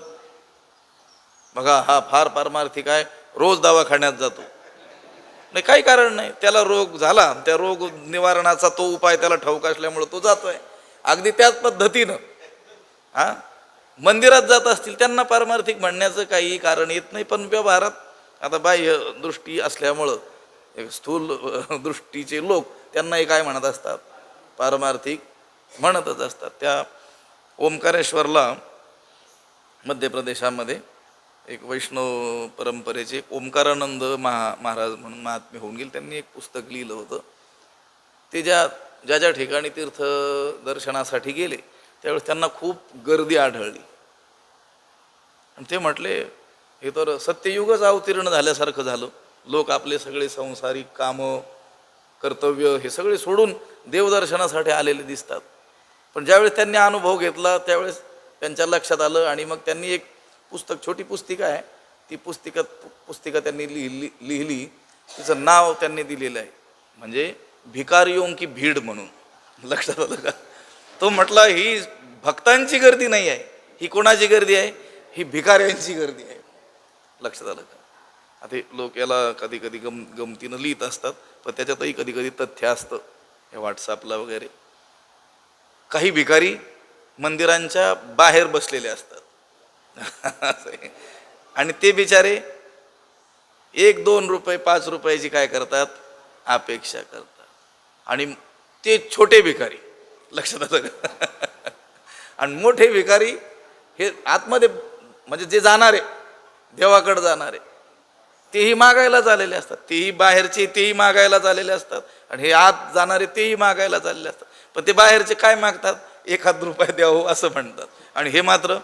बघा, हा फार पारमार्थिक आहे, रोज दवाखान्यात जातो. नाही, काही कारण नाही. त्याला रोग झाला, त्या रोग निवारणाचा तो उपाय त्याला ठाऊक असल्यामुळे तो जातोय. अगदी त्याच पद्धतीनं मंदिरात जात असतील त्यांना पारमार्थिक म्हणण्याचं काही कारण येत नाही. पण व्यवहारात आता बाह्य दृष्टी असल्यामुळं एक स्थूल दृष्टीचे लोक त्यांनाही काय म्हणत असतात? पारमार्थिक म्हणतच असतात. त्या ओंकारेश्वरला मध्य प्रदेशामध्ये एक वैष्णव परंपरेचे ओंकारानंद महाराज म्हणून महात्मे होऊन गेले. त्यांनी एक पुस्तक लिहिलं होतं. ते ज्या ठिकाणी तीर्थ दर्शनासाठी गेले त्यावेळेस त्यांना खूप गर्दी आढळली. आणि ते म्हटले, हे तर सत्ययुगच अवतीर्ण झाल्यासारखं झालं. लोक आपले सगळे संसारिक कामं, कर्तव्य हे सगळे सोडून देवदर्शनासाठी आलेले दिसतात. पण ज्यावेळेस त्यांनी अनुभव घेतला त्यावेळेस त्यांच्या लक्षात आलं, आणि मग त्यांनी एक पुस्तक, छोटी पुस्तिका आहे ती पुस्तिका त्यांनी लिहिली. तिचं नाव त्यांनी दिलेलं आहे म्हणजे भिकारियों की भीड म्हणून. लक्षात आलं का? तो म्हटला ही भक्तांची गर्दी नाही आहे, ही कोणाची गर्दी आहे? ही भिकाऱ्यांची गर्दी आहे. लक्षात आलं का? आता लोक याला कधी कधी गमतीनं लिहित असतात, पण त्याच्यातही कधी कधी तथ्य असतं हे व्हॉट्सअपला वगैरे. काही भिकारी मंदिरांच्या बाहेर बसलेले असतात आणि ते बिचारे 1-2 रुपये 5 रुपयाची काय करतात, अपेक्षा करतात. आणि ते छोटे भिकारी, लक्षात आलं का? आणि मोठे भिकारी हे आतमध्ये, म्हणजे जे जाणारे देवाकडे जाणारे तेही मागायला झालेले असतात, तेही बाहेरचे तेही मागायला झालेले असतात, आणि हे आत जाणारे तेही मागायला झालेले असतात. पण ते बाहेरचे काय मागतात, 1 रुपया द्यावं असं म्हणतात. आणि हे मात्र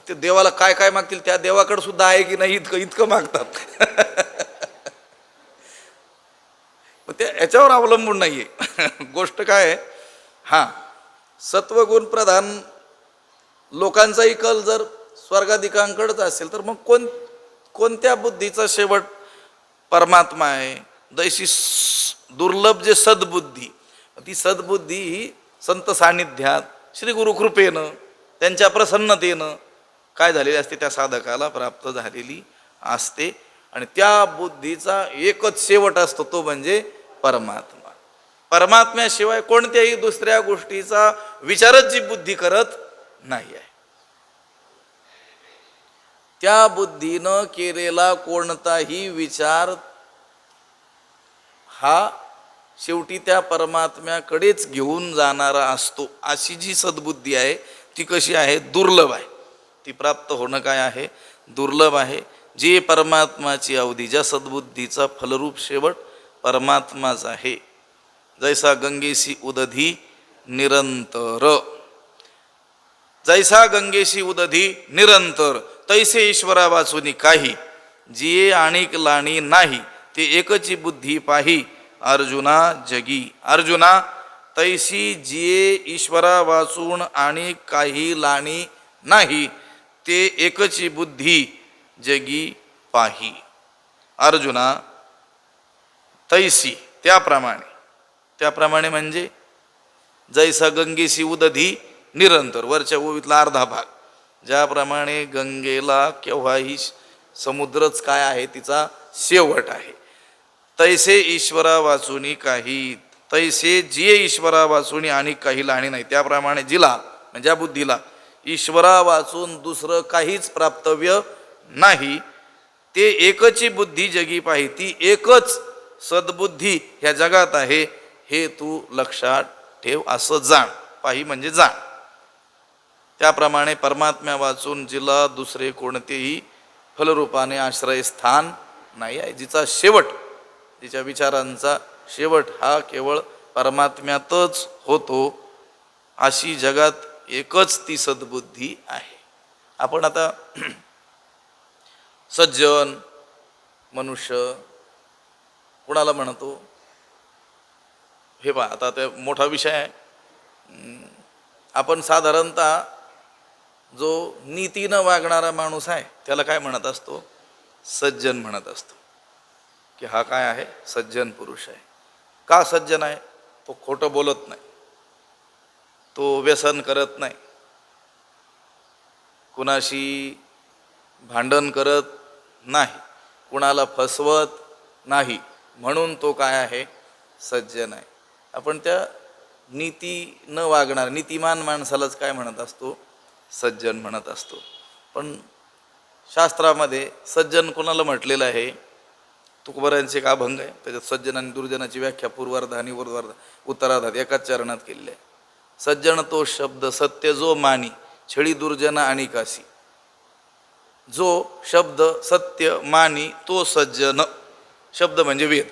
ते देवाला काय काय मागतील, त्या देवाकडे सुद्धा आहे की नाही इतकं इतकं मागतात. ते याच्यावर अवलंबून नाहीये. गोष्ट काय आहे, हा सत्वगुण प्रधान लोकांचाही कल जर स्वर्गाधिकांकडेच असेल तर मग कोणत्या बुद्धीचा शेवट परमात्मा आहे. दैशी दुर्लभ जे सद्बुद्धी, ती सद्बुद्धी ही संत सान्निध्यात श्री गुरु कृपेनं त्यांच्या प्रसन्नतेनं काय झालेली असते, त्या साधकाला प्राप्त झालेली असते. आणि त्या बुद्धीचा एकच शेवट असतो, तो म्हणजे परमात्मा. परमात्म्याशिवाय कोणत्याही दुसऱ्या गोष्टीचा विचारच जी बुद्धी करत नाही आहे. त्या बुद्धीनं केलेला कोणताही विचार हा शेवटी त्या परमात्म्याकडेच घेऊन जाणारा असतो. अशी जी सद्बुद्धी आहे ती कशी आहे, दुर्लभ आहे. ती प्राप्त होणं काय आहे, दुर्लभ आहे. जे परमात्माची अवधी, ज्या सद्बुद्धीचा फलरूप शेवट परमात्माच आहे. जैसा गंगेशी उदधी निरंतर, जैसा गंगेशी उदधी निरंतर, तैसे ईश्वरा वाचुनी काही, जिये आणिक लाणी नाही, ते एकची बुद्धी पाही अर्जुना जगी. अर्जुना, तैसी जिये ईश्वरा वाचून आणि काही लाणी नाही, ते एकची बुद्धी जगी पाही. अर्जुना, तैसी त्याप्रमाणे म्हणजे जैसा गंगेशी उदधी निरंतर, वरच्या ओवीतला अर्धा भाग, ज्याप्रमाणे गंगेला केव्हाही समुद्रच काय आहे, तिचा शेवट आहे. तैसे ईश्वरा वाचुनी काही, तैसे जिये ईश्वरा वाचुनी आणि काही लाणी नाही, त्याप्रमाणे जिला म्हणजे ज्या बुद्धीला ईश्वरा वाचून दुसरं काहीच प्राप्तव्य नाही, ते एकची बुद्धी जगी पाही. ती एकच सद्बुद्धी ह्या जगात आहे, हे तू लक्षात ठेव. असं जाण, पाही म्हणजे जाण. त्याप्रमाणे परमात्म्या वाचून जिला दुसरे कोणतेही फलरूपाने आश्रयस्थान नाही आहे, जिचा शेवट, जिच्या विचारांचा शेवट हा केवळ परमात्म्यातच होतो, अशी जगात एकच ती सद्बुद्धी आहे. आपण आता सज्जन मनुष्य कुणाला म्हणतो, हे पहा आता ते मोठा विषय आहे. आपण साधारणतः जो नीतीनं वागणारा माणूस आहे त्याला काय म्हणत असतो, सज्जन म्हणत असतो. की हा काय आहे, सज्जन पुरुष आहे. का सज्जन आहे, तो खोटं बोलत नाही, तो व्यसन करत नाही, कुणाशी भांडण करत नाही, कुणाला फसवत नाही, म्हणून तो काय आहे, सज्जन आहे. आपण त्या नीती न वागणार नीतिमान माणसालाच काय म्हणत असतो, सज्जन म्हणत असतो. पण शास्त्रामध्ये सज्जन कोणाला म्हटलेलं आहे, तुकोबारायांचे एक अभंग आहे, त्याच्यात सज्जन आणि दुर्जनाची व्याख्या पूर्वार्ध आणि उत्तरार्धात एकाच चरणात केलेली आहे. सज्जन तो शब्द सत्य जो मानी, छळी दुर्जन आणि काशी. जो शब्द सत्य मानी तो सज्जन. शब्द म्हणजे वेद.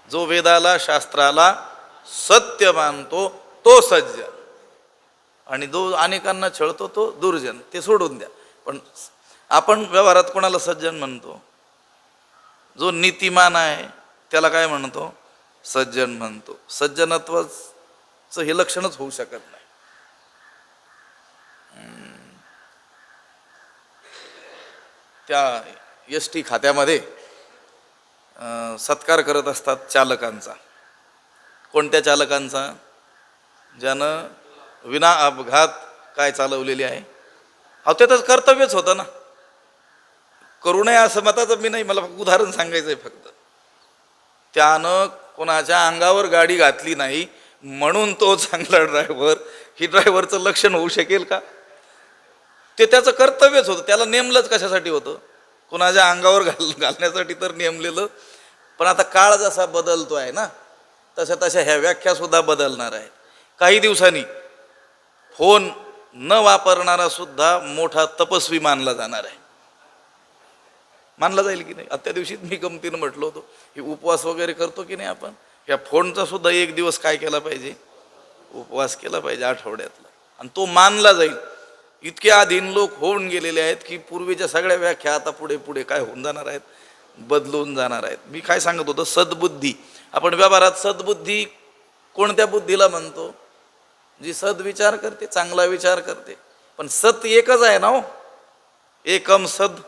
जो वेदाला शास्त्राला सत्य मानतो तो सज्जन, आणि जो अनेकांना छळतो तो दुर्जन. ते सोडून द्या. पण आपण व्यवहारात कोणाला सज्जन म्हणतो, जो नीतिमान आहे त्याला काय म्हणतो, सज्जन म्हणतो. सज्जनत्वाचं हे लक्षणच होऊ शकत नाही. त्या एस टी खात्यामध्ये सत्कार करत असतात चालकांचा. कोणत्या चालकांचा, ज्यानं विना अपघात काय चालवलेली आहे. अहो ते तर कर्तव्यच होतं ना. करू नये असं मताचं मी नाही, मला उदाहरण सांगायचं आहे फक्त. त्यानं कोणाच्या अंगावर गाडी घातली नाही म्हणून तो चांगला ड्रायव्हर, ही ड्रायव्हरचं लक्षण होऊ शकेल का? ते त्याचं कर्तव्यच होतं, त्याला नेमलंच कशासाठी होतं? कोणाच्या अंगावर घालण्यासाठी तर नेमलेलं. पण आता काळ जसा बदलतो आहे ना, तशा तशा ह्या व्याख्या सुद्धा बदलणार आहेत. काही दिवसांनी फोन न वापरणारा सुद्धा मोठा तपस्वी मानला जाणार आहे. मानला जाईल की नाही? आजच्या दिवशी मी गमतीनं म्हटलं होतं, हे उपवास वगैरे करतो की नाही आपण, ह्या फोनचा सुद्धा एक दिवस काय केला पाहिजे? उपवास केला पाहिजे आठवड्यातला, आणि तो मानला जाईल. इतके अधीन लोक होऊन गेलेले आहेत की पूर्वीच्या सगळ्या व्याख्या आता पुढे पुढे काय होऊन जाणार आहेत, बदलून जाणार आहेत. मी काय सांगत होतो, सद्बुद्धी. आपण व्यवहारात सद्बुद्धी कोणत्या बुद्धीला म्हणतो? जी सद्विचार करते, चांगला विचार करते. पण सत एकच आहे ना हो, एकम सद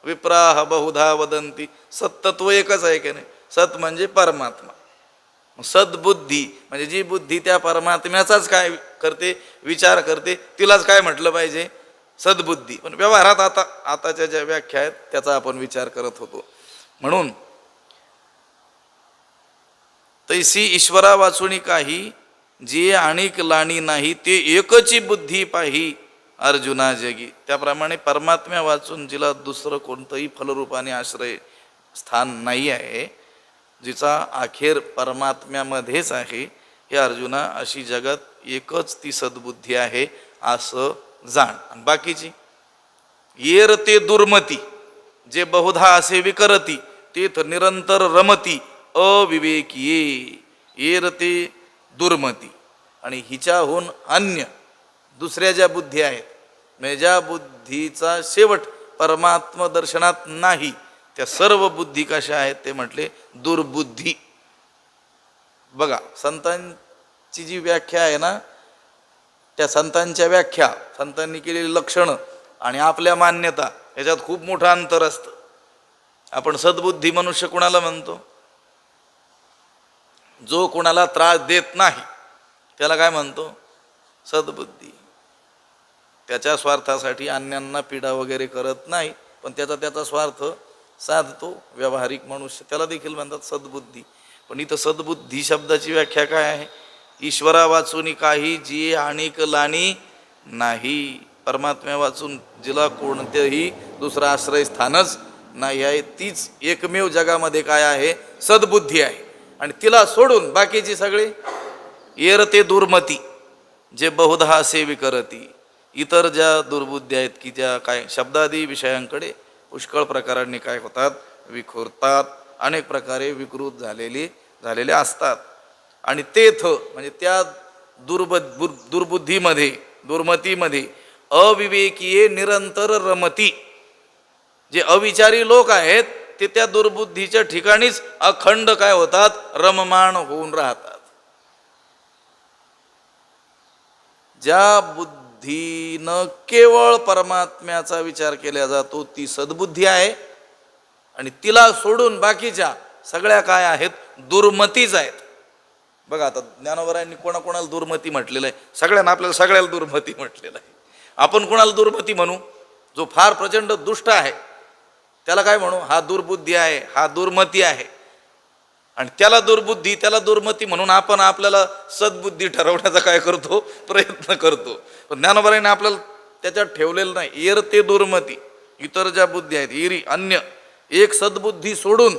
विप्राह बहुधा वदंती. सत्तत्व एकच आहे की नाही? सत म्हणजे परमात्मा. सद्बुद्धी म्हणजे जी बुद्धी त्या परमात्म्याचाच काय करते, विचार करते, तिलाच काय म्हटलं पाहिजे? सद्बुद्धी. पण व्यवहारात आताच्या ज्या व्याख्या आहेत त्याचा आपण विचार करत होतो. म्हणून तैसी ईश्वरा वाचुनी काही, जे आणिक लाणी नाही ते एकची बुद्धी पाही अर्जुना जगी. त्याप्रमाणे परमात्म्या वाचून जिला दुसरं कोणतंही फलरूपाने आश्रय स्थान नाही आहे, जिचा अखेर परमात्म्यामध्येच आहे, हे अर्जुना अशी जगात एकच ती सद्बुद्धी आहे असं जाण. आणि बाकीची येर ते दुर्मती, जे बहुधा असे विकरती, तेथ निरंतर रमती अविवेकीये. येर ते दुर्मती, आणि हिच्याहून अन्य दुसऱ्या ज्या बुद्धी आहेत, म्हणजे ज्या बुद्धीचा शेवट परमात्म दर्शनात नाही, त्या सर्व बुद्धी कशा आहेत ते म्हटले दुर्बुद्धी. बघा, संतांची जी व्याख्या आहे ना, त्या संतांच्या व्याख्या, संतांनी केलेली लक्षणं आणि आपल्या मान्यता याच्यात खूप मोठं अंतर असतं. आपण सद्बुद्धी मनुष्य कुणाला म्हणतो? जो कुणाला त्रास देत नाही त्याला काय म्हणतो? सद्बुद्धी. त्याच्या स्वार्थासाठी अन्यांना पीडा वगैरे करत नाही, पण त्याचा स्वार्थ साधतो व्यावहारिक मनुष्य, त्याला देखील म्हणतात सद्बुद्धी. पण इथं सद्बुद्धी शब्दाची व्याख्या काय आहे? ईश्वरा वाचून काही, जी आणिक लाणी नाही. परमात्म्या वाचून जिला कोणतेही दुसरं आश्रयस्थानच नाही आहे, तीच एकमेव जगामध्ये काय आहे? सद्बुद्धी आहे. आणि तिला सोडून बाकीची सगळी येर ते दुर्मती, जे बहुधा असे विकरती. इतर ज्या दुर्बुद्धी आहेत की ज्या काय शब्दादी विषयांकडे पुष्कळ प्रकारांनी काय होतात? विखुरतात, अनेक प्रकारे विकृत झालेले असतात. आणि तेथ म्हणजे त्या दुर्बुद्धीमध्ये, दुर्मतीमध्ये अविवेकीये निरंतर रमती. जे अविचारी लोक आहेत ते त्या दुर्बुद्धीच्या ठिकाणीच अखंड काय होतात? रममाण होऊन राहतात. ज्या बुद्धीनं केवळ परमात्म्याचा विचार केला जातो ती सद्बुद्धी आहे, आणि तिला सोडून बाकीच्या सगळ्या काय आहेत? दुर्मतीच आहेत. बघा, आता ज्ञानोबरायांनी कोणाकोणाला दुर्मती म्हटलेलं आहे? सगळ्यांना, आपल्याला सगळ्याला दुर्मती म्हटलेलं आहे. आपण कोणाला दुर्मती म्हणू? जो फार प्रचंड दुष्ट आहे त्याला काय म्हणू? हा दुर्बुद्धी आहे, हा दुर्मती आहे. आणि त्याला दुर्बुद्धी, त्याला दुर्मती म्हणून आपण आपल्याला सद्बुद्धी ठरवण्याचा काय करतो? प्रयत्न करतो. पण ज्ञानोबरायांनी आपल्याला त्याच्यात ठेवलेलं नाही. येर ते दुर्मती, इतर ज्या बुद्धी आहेत, इरी अन्य, एक सद्बुद्धी सोडून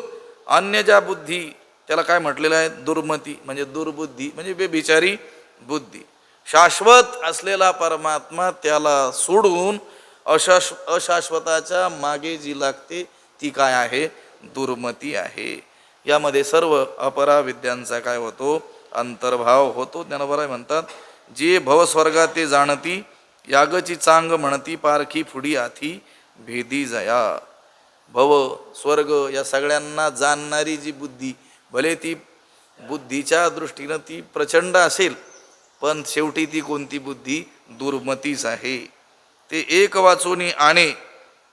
अन्य ज्या बुद्धी, त्याला काय म्हटलेलं आहे? दुर्मती म्हणजे दुर्बुद्धी, म्हणजे बेबिचारी बुद्धी. शाश्वत असलेला परमात्मा त्याला सोडून अशाश्वताच्या मागे जी लागते ती काय आहे? दुर्मती आहे. यामध्ये सर्व अपरा विद्यांचा काय होतो? अंतर्भाव होतो. ज्ञानोबराय म्हणतात, जे भवस्वर्गा ते जाणती, यागची चांग म्हणती, पारखी फुडी आथी भेदी जया. भव स्वर्ग या सगळ्यांना जाणणारी जी बुद्धी, भले ती बुद्धीच्या दृष्टीनं ती प्रचंड असेल, पण शेवटी ती कोणती बुद्धी? दुर्मतीच आहे. ते एक वाचूनी आणे,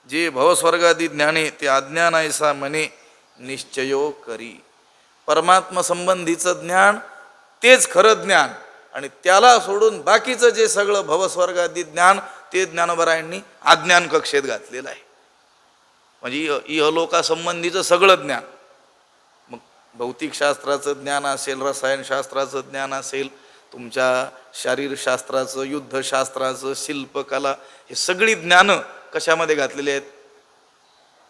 जे भवस्वर्गादी ज्ञाने, ते अज्ञान ऐसा मने निश्चयो करी. परमात्मा संबंधीचं ज्ञान तेच खरं ज्ञान, आणि त्याला सोडून बाकीचं जे सगळं भवस्वर्गादी ज्ञान ते ज्ञानोबरायांनी अज्ञान कक्षेत घातलेलं आहे. म्हणजे इहलोकासंबंधीचं सगळं ज्ञान. मग भौतिकशास्त्राचं ज्ञान असेल, रसायनशास्त्राचं ज्ञान असेल, तुमच्या शारीरशास्त्राचं, युद्धशास्त्राचं, शिल्पकला, हे सगळी ज्ञानं कशामध्ये घातलेली आहेत?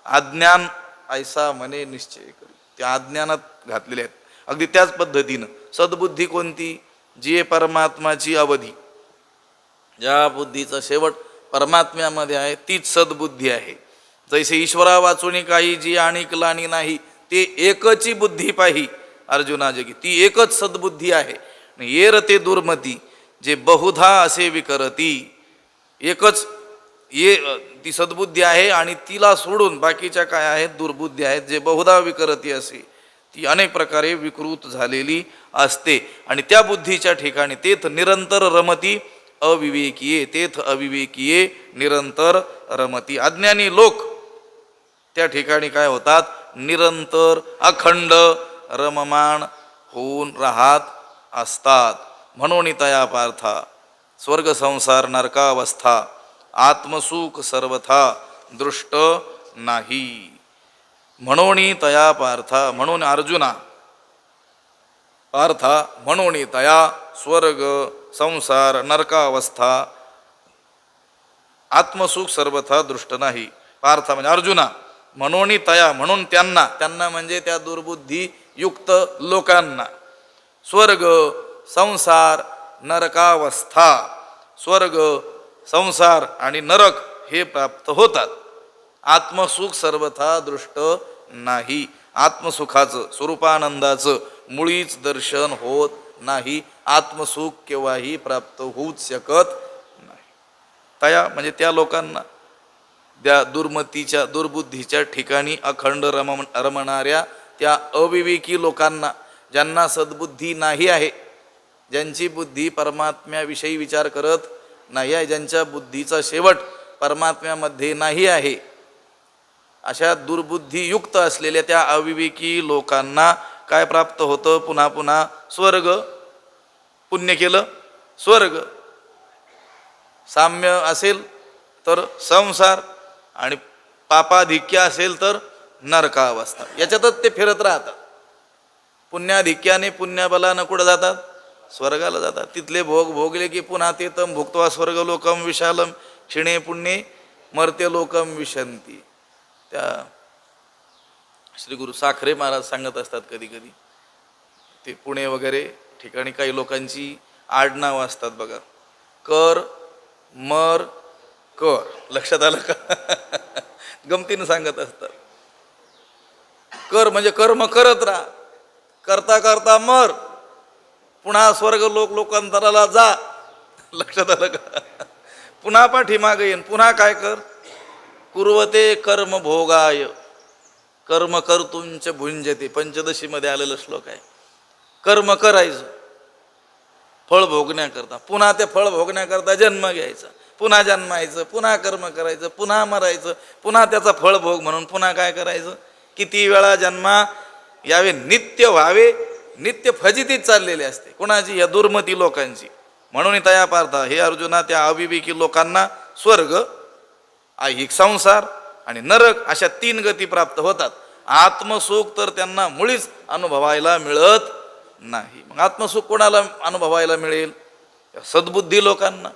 अज्ञान ऐसा म्हणे निश्चय करी, त्या अज्ञानात घातलेले आहेत. अगदी त्याच पद्धतीनं सद्बुद्धी कोणती? जी आहे परमात्माची अवधी, ज्या बुद्धीचा शेवट परमात्म्यामध्ये आहे तीच सद्बुद्धी आहे. जैसे ईश्वरा वाचुनी काही जी आणिक लाणी नाही, ते एकची बुद्धी पाही अर्जुना जगी, ती एकच सद्बुद्धी आहे. येर ते दुर्मती जे बहुधा असे विकरती, एकच ये ती सद्बुद्धी आहे आणि तिला सोडून बाकीच्या काय आहेत? दुर्बुद्धी आहेत, जे बहुधा विकरती असे, ती अनेक प्रकारे विकृत झालेली असते. आणि त्या बुद्धीच्या ठिकाणी तेथ निरंतर रमती अविवेकीये, तेथ अविवेकीये निरंतर रमती. अज्ञानी लोक त्या ठिकाणी काय होतात? निरंतर अखंड रममाण होऊन राहत असतात. म्हणून तया पार्था स्वर्ग संसार नरकावस्था आत्मसुख सर्वथा दृष्ट नाही. म्हणून तया पार्था, म्हणून अर्जुना, पार्था म्हणून तया स्वर्ग संसार नरकावस्था आत्मसुख सर्वथा दृष्ट नाही. पार्थ म्हणजे अर्जुना, म्हणून तया, म्हणून त्यांना, त्यांना म्हणजे त्या दुर्बुद्धी युक्त लोकांना, स्वर्ग संसार नरकावस्था, स्वर्ग संसार आणि नरक हे प्राप्त होतात. आत्मसुख सर्वथा दृष्ट नाही. आत्मसुखाचं, स्वरूपानंदाचं मुळीच दर्शन होत नाही. आत्मसुख केव्हाही प्राप्त होऊच शकत नाही. तया म्हणजे त्या लोकांना, त्या दुर्मतीच्या, दुर्बुद्धीच्या ठिकाणी अखंड रमणाऱ्या त्या अविवेकी लोकांना, ज्यांना सद्बुद्धी नाही आहे, ज्यांची बुद्धी परमात्म्याविषयी विचार करत नाही आहे, ज्यांच्या बुद्धीचा शेवट परमात्म्यामध्ये नाही आहे, अशा दुर्बुद्धीयुक्त असलेल्या त्या अविवेकी लोकांना काय प्राप्त होतं? पुन्हा पुन्हा स्वर्ग, पुण्य केलं स्वर्ग, साम्य असेल तर संसार, आणि पापाधिक्य असेल तर नरकावस्था. याच्यातच ते फिरत राहतात. पुण्याधिक्याने, पुण्यबलानं कुठं जातात? स्वर्गाला जातात. तिथले भोग भोगले की पुन्हा ते तम भुक्त्वा स्वर्ग लोकम विशालम क्षिणे पुण्ये मर्त्य लोकम विशंती. त्या श्री गुरु साखरे महाराज सांगत असतात कधी कधी, ते पुणे वगैरे ठिकाणी काही लोकांची आडनावं असतात बघा, कर मर कर. लक्षात आलं का? गमतीनं सांगत असतात. कर म्हणजे कर्म करत राहा, करता करता मर, पुन्हा स्वर्ग लोकांतराला जा. लक्षात आलं का? पुन्हा पाठीमागे येईन, पुन्हा काय कर? कुर्वते कर्म भोगाय कर्म कर्तुंच भुंजते. पंचदशीमध्ये आलेलं श्लोक आहे. कर्म करायचं फळ भोगण्याकरता, पुन्हा ते फळ भोगण्याकरता जन्म घ्यायचा, पुन्हा जन्मायचं, पुन्हा कर्म करायचं, पुन्हा मरायचं, पुन्हा त्याचा फळ भोग म्हणून पुन्हा काय करायचं? किती वेळा जन्मा यावे, नित्य व्हावे, नित्य फजितीत चाललेले असते. कोणाची? या दुर्मती लोकांची. म्हणून तया पार्था, हे अर्जुना, त्या अविवेकी लोकांना स्वर्ग, ऐहिक संसार आणि नरक अशा 3 गती प्राप्त होतात. आत्मसुख तर त्यांना मुळीच अनुभवायला मिळत नाही. मग आत्मसुख कोणाला अनुभवायला मिळेल? सद्बुद्धी लोकांना.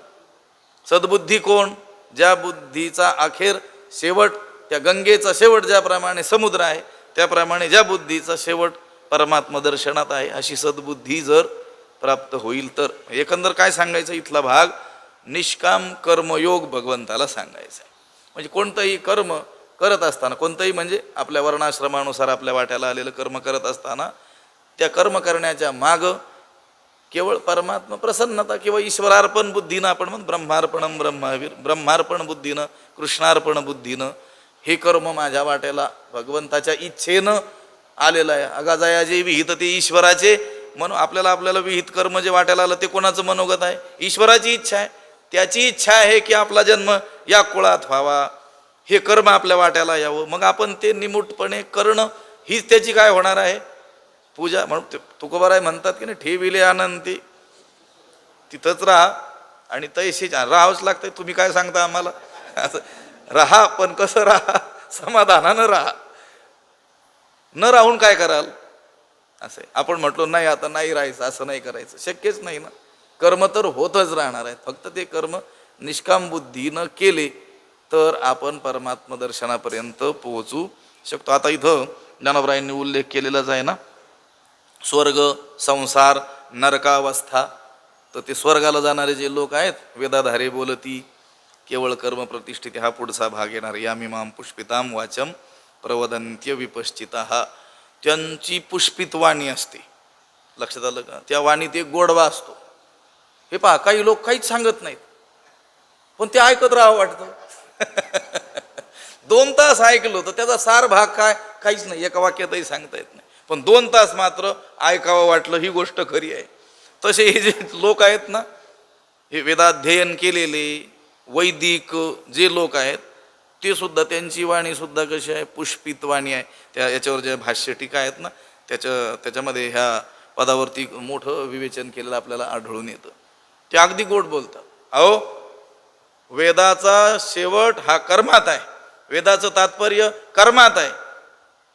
सद्बुद्धी कोण? ज्या बुद्धीचा अखेर शेवट, त्या गंगेचा शेवट ज्याप्रमाणे समुद्र आहे, त्याप्रमाणे ज्या बुद्धीचा शेवट परमात्मा दर्शनात आहे, अशी सद्बुद्धी जर प्राप्त होईल तर. एकंदर काय सांगायचं इथला भाग? निष्काम कर्मयोग भगवंताला सांगायचा. म्हणजे कोणतंही कर्म करत असताना, कोणतंही म्हणजे आपल्या वर्णाश्रमानुसार आपल्या वाट्याला आलेलं कर्म करत असताना, त्या कर्म करण्याच्या माग केवळ परमात्मा प्रसन्नता किंवा ईश्वरार्पण बुद्धीनं, आपण म्हणतो ब्रह्मार्पणम ब्रह्मावीर, ब्रह्मार्पण बुद्धीनं, कृष्णार्पण बुद्धीनं हे कर्म माझ्या वाट्याला भगवंताच्या इच्छेनं आलेलं आहे. अगाजाया जे विहित ते ईश्वराचे, म्हणून आपल्याला विहित कर्म जे वाट्याला आलं ते कोणाचं मनोगत आहे? ईश्वराची इच्छा आहे. त्याची इच्छा आहे की आपला जन्म या कुळात व्हावा, हे कर्म आपल्या वाट्याला यावं. मग आपण ते निमूटपणे करणं हीच त्याची काय होणार आहे? पूजा. म्हणून तुकोबाराय म्हणतात की नाही, ठेविले आनंदी तिथंच राहा आणि तैशी राहावंच लागतंय. तुम्ही काय सांगता आम्हाला? असं राहा, पण कसं राहा? समाधानानं राहा. न राहून काय कराल? असं आहे. आपण म्हटलो नाही आता नाही राहायचं, असं नाही करायचं, शक्यच नाही ना. कर्म तर होतच राहणार आहेत, फक्त ते कर्म निष्काम बुद्धीनं केले तर आपण परमात्मा दर्शनापर्यंत पोहोचू शकतो. आता इथं ज्ञानोबरायांनी उल्लेख केलेलाच आहे ना, स्वर्ग, संसार, नरकावस्था. तर ते स्वर्गाला जाणारे जे लोक आहेत, वेदाधारे बोलती केवळ कर्म प्रतिष्ठित, हा पुढचा भाग येणार. यामिमाम पुष्पिताम वाचम प्रवदंत्य विपश्चिता, त्यांची पुष्पित वाणी असते. लक्षात आलं का? त्या वाणीत एक गोडवा असतो. हे पहा, काही लोक काहीच सांगत नाहीत पण ते ऐकत राहावं वाटतं. 2 तास ऐकलो तर त्याचा सार भाग काय, काहीच नाही, एका वाक्यातही सांगता येत नाही, पण 2 तास मात्र ऐकावं वाटलं, ही गोष्ट खरी आहे. तसे हे जे लोक आहेत ना, हे वेदाध्ययन केलेले वैदिक जे लोक आहेत, ते सुद्धा त्यांची वाणी सुद्धा कशी आहे, पुष्पित वाणी आहे. याच्यावर जे भाष्य टीका आहेत ना, त्याच्यामध्ये ह्या पदावरती मोठं विवेचन केलेलं आपल्याला आढळून येतं. ते अगदी गोड बोलतात. अहो, वेदाचा शेवट हा कर्मात आहे, वेदाचं तात्पर्य कर्मात आहे.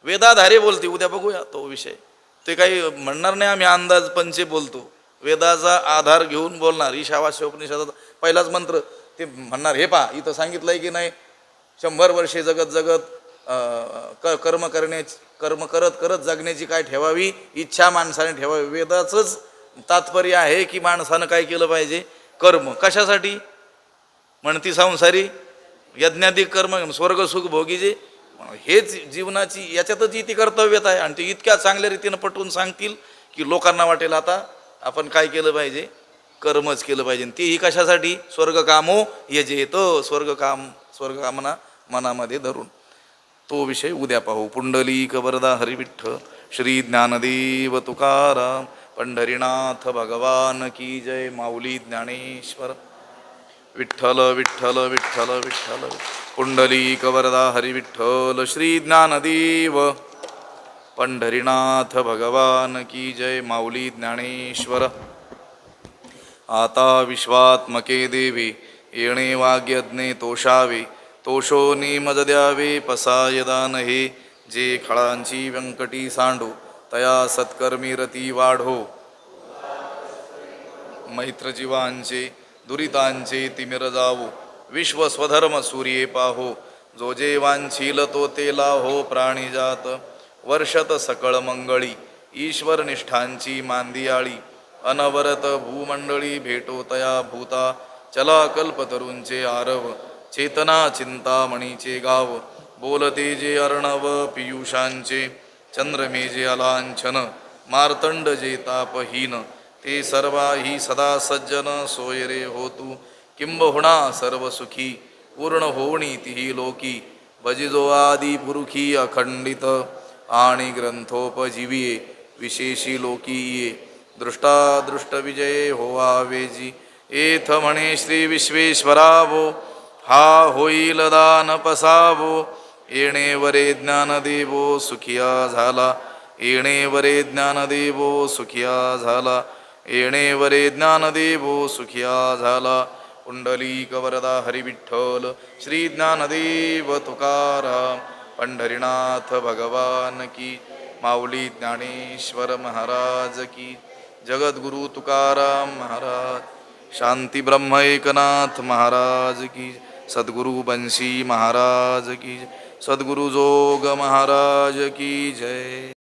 वेदाधारे बोलते, उद्या बघूया तो विषय. ते काही म्हणणार नाही आम्ही अंदाज पंचे बोलतो, वेदाचा आधार घेऊन बोलणार. ईशावास्य उपनिषदाचा पहिलाच मंत्र ते म्हणणार, हे पहा इथं सांगितलंय की नाही, 100 वर्षे जगत जगत कर्म करत करत जगण्याची काय ठेवावी इच्छा माणसाने ठेवावी. वेदाचंच तात्पर्य आहे की माणसानं काय केलं पाहिजे, कर्म. कशासाठी म्हणती, संसारी यज्ञाधिक कर्म स्वर्ग सुख भोगीचे, हेच जीवनाची याच्यातच इति कर्तव्यता आहे. आणि ते इतक्या चांगल्या रीतीनं पटवून सांगतील की लोकांना वाटेल आता आपण काय केलं पाहिजे, कर्मच केलं पाहिजे. तेही कशासाठी, स्वर्गकामो यजेत, स्वर्गकामना मनामध्ये धरून. तो विषय उद्या पाहू. पुंडलिक वरदा हरिविठ्ठल श्री ज्ञानदेव तुकाराम पंढरीनाथ भगवान की जय. माऊली ज्ञानेश्वर विठ्ठल विठ्ठल विठ्ठल विठ्ठल. पुंडलिक वरदा हरिविठ्ठल श्री ज्ञानदेव पंढरीनाथ भगवान की जय. माऊली ज्ञानेश्वर. आता विश्वात्मके देवी येणे वाग्यज्ञे तोषावे, तोषो निमज द्यावे पसायदान हे. जे खळांची व्यंकटी सांडू तया सत्कर्मी रती वाढो. मैत्रजीवांचे दुरितांचे तिमिर जावो, विश्व स्वधर्म सूर्ये पाहो. जो जे वांछील तो ते लाहो प्राणीजात, वर्षत सकळ मंगळी ईश्वर निष्ठांची मांदियाळी. अनवरत भूमंडळी भेटो तया भूता, चला कल्पतरूंचे आरव चेतना चिंतामणीचे गाव. बोलते जे अर्णव पियुषांचे, चंद्रमे जे अलांछन मार्तंड जे तापहीन. ते सर्वाही सदा सज्जन सोयरे होतू, किंबहुना सर्व सुखी पूर्ण होणी तिही लोकी. भजिजो आदी पुरुखी अखंडित, आणि ग्रंथोपजीविये विशेषी लोकी ये. दृष्टादृष्ट विजय होवा वेजी, एथ म्हणे श्री विश्वेश्वरावो. हा होईल दान पसावो, येणे वरे ज्ञान देवो सुखिया झाला. येणे वरे ज्ञान देवो सुखिया झाला. येणे वरे ज्ञान देवो सुखिया झाला. पुंडलिक वरदा हरिविठ्ठल श्री ज्ञानदेव तुकाराम पंढरीनाथ भगवान की. माऊली ज्ञानेश्वर महाराज की. जगद्गुरु तुकाराम महाराज. शांती ब्रह्म एकनाथ महाराज की. सद्गुरु बंसी महाराज की. सद्गुरु जोग महाराज की जय.